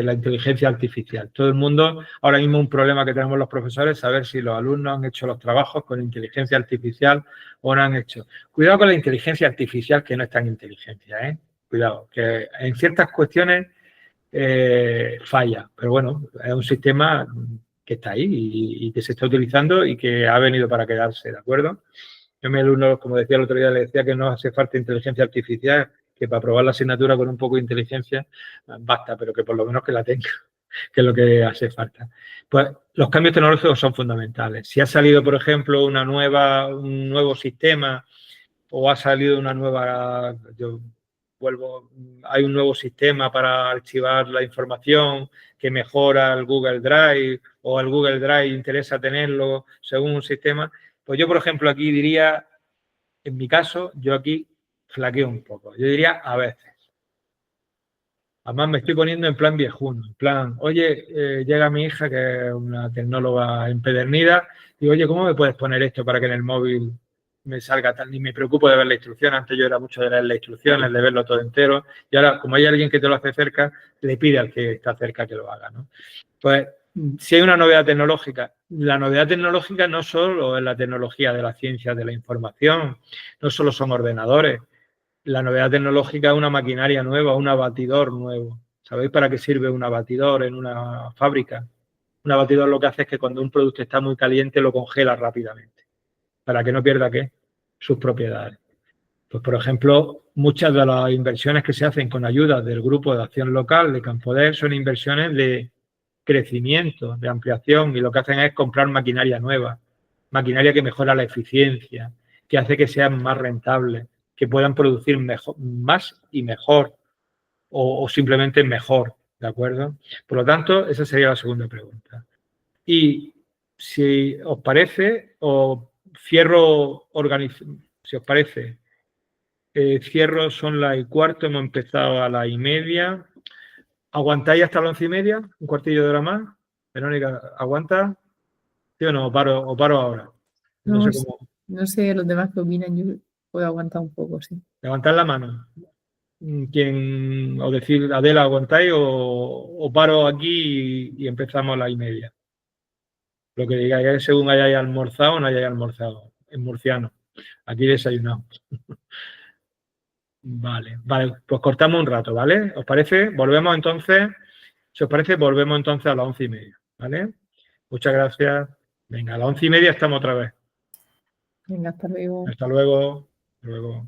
la inteligencia artificial. Todo el mundo, ahora mismo un problema que tenemos los profesores es saber si los alumnos han hecho los trabajos con inteligencia artificial o no han hecho. Cuidado con la inteligencia artificial, que no es tan inteligencia, ¿eh? Cuidado, que en ciertas cuestiones falla, pero bueno, es un sistema que está ahí y que se está utilizando y que ha venido para quedarse, ¿de acuerdo? Yo a mi alumno, como decía el otro día, le decía que no hace falta inteligencia artificial, que para aprobar la asignatura con un poco de inteligencia basta, pero que por lo menos que la tenga, que es lo que hace falta. Pues los cambios tecnológicos son fundamentales. Si ha salido, por ejemplo, un nuevo sistema o ha salido una nueva, hay un nuevo sistema para archivar la información que mejora el Google Drive o al Google Drive interesa tenerlo según un sistema. Pues yo, por ejemplo, aquí diría, en mi caso, yo aquí flaqueo un poco. Yo diría a veces. Además, me estoy poniendo en plan viejuno. En plan, oye, llega mi hija, que es una tecnóloga empedernida, y oye, ¿cómo me puedes poner esto para que en el móvil me salga tal? Ni me preocupo de ver la instrucción. Antes yo era mucho de leer las instrucciones, de verlo todo entero. Y ahora, como hay alguien que te lo hace cerca, le pide al que está cerca que lo haga, ¿no? Pues, si hay una novedad tecnológica, la novedad tecnológica no solo es la tecnología de la ciencia de la información, no solo son ordenadores. La novedad tecnológica es una maquinaria nueva, un abatidor nuevo. ¿Sabéis para qué sirve un abatidor en una fábrica? Un abatidor lo que hace es que cuando un producto está muy caliente lo congela rápidamente, para que no pierda, ¿qué? Sus propiedades. Pues, por ejemplo, muchas de las inversiones que se hacen con ayuda del Grupo de Acción Local de Campoder son inversiones de crecimiento, de ampliación, y lo que hacen es comprar maquinaria nueva, maquinaria que mejora la eficiencia, que hace que sean más rentables, que puedan producir mejor, más y mejor, o simplemente mejor, ¿de acuerdo? Por lo tanto, esa sería la segunda pregunta. Y si os parece, si os parece, cierro, son las 1:15, hemos empezado a las 1:30. ¿Aguantáis hasta las 11:30? ¿Un cuartillo de hora más? Verónica, ¿aguanta? ¿Sí o no? ¿O paro ahora? No sé cómo. No sé los demás que opinan, yo puedo aguantar un poco, sí. Levantad la mano. O decir, Adela, ¿aguantáis o paro aquí y empezamos a las 1:30? Lo que digáis, según hayáis almorzado o no hayáis almorzado. En murciano. Aquí desayunamos. Vale, pues cortamos un rato, ¿vale? ¿Os parece? Volvemos entonces, si os parece, volvemos entonces a las 11:30, ¿vale? Muchas gracias. Venga, a las 11:30 estamos otra vez. Venga, hasta luego. Hasta luego. Hasta luego.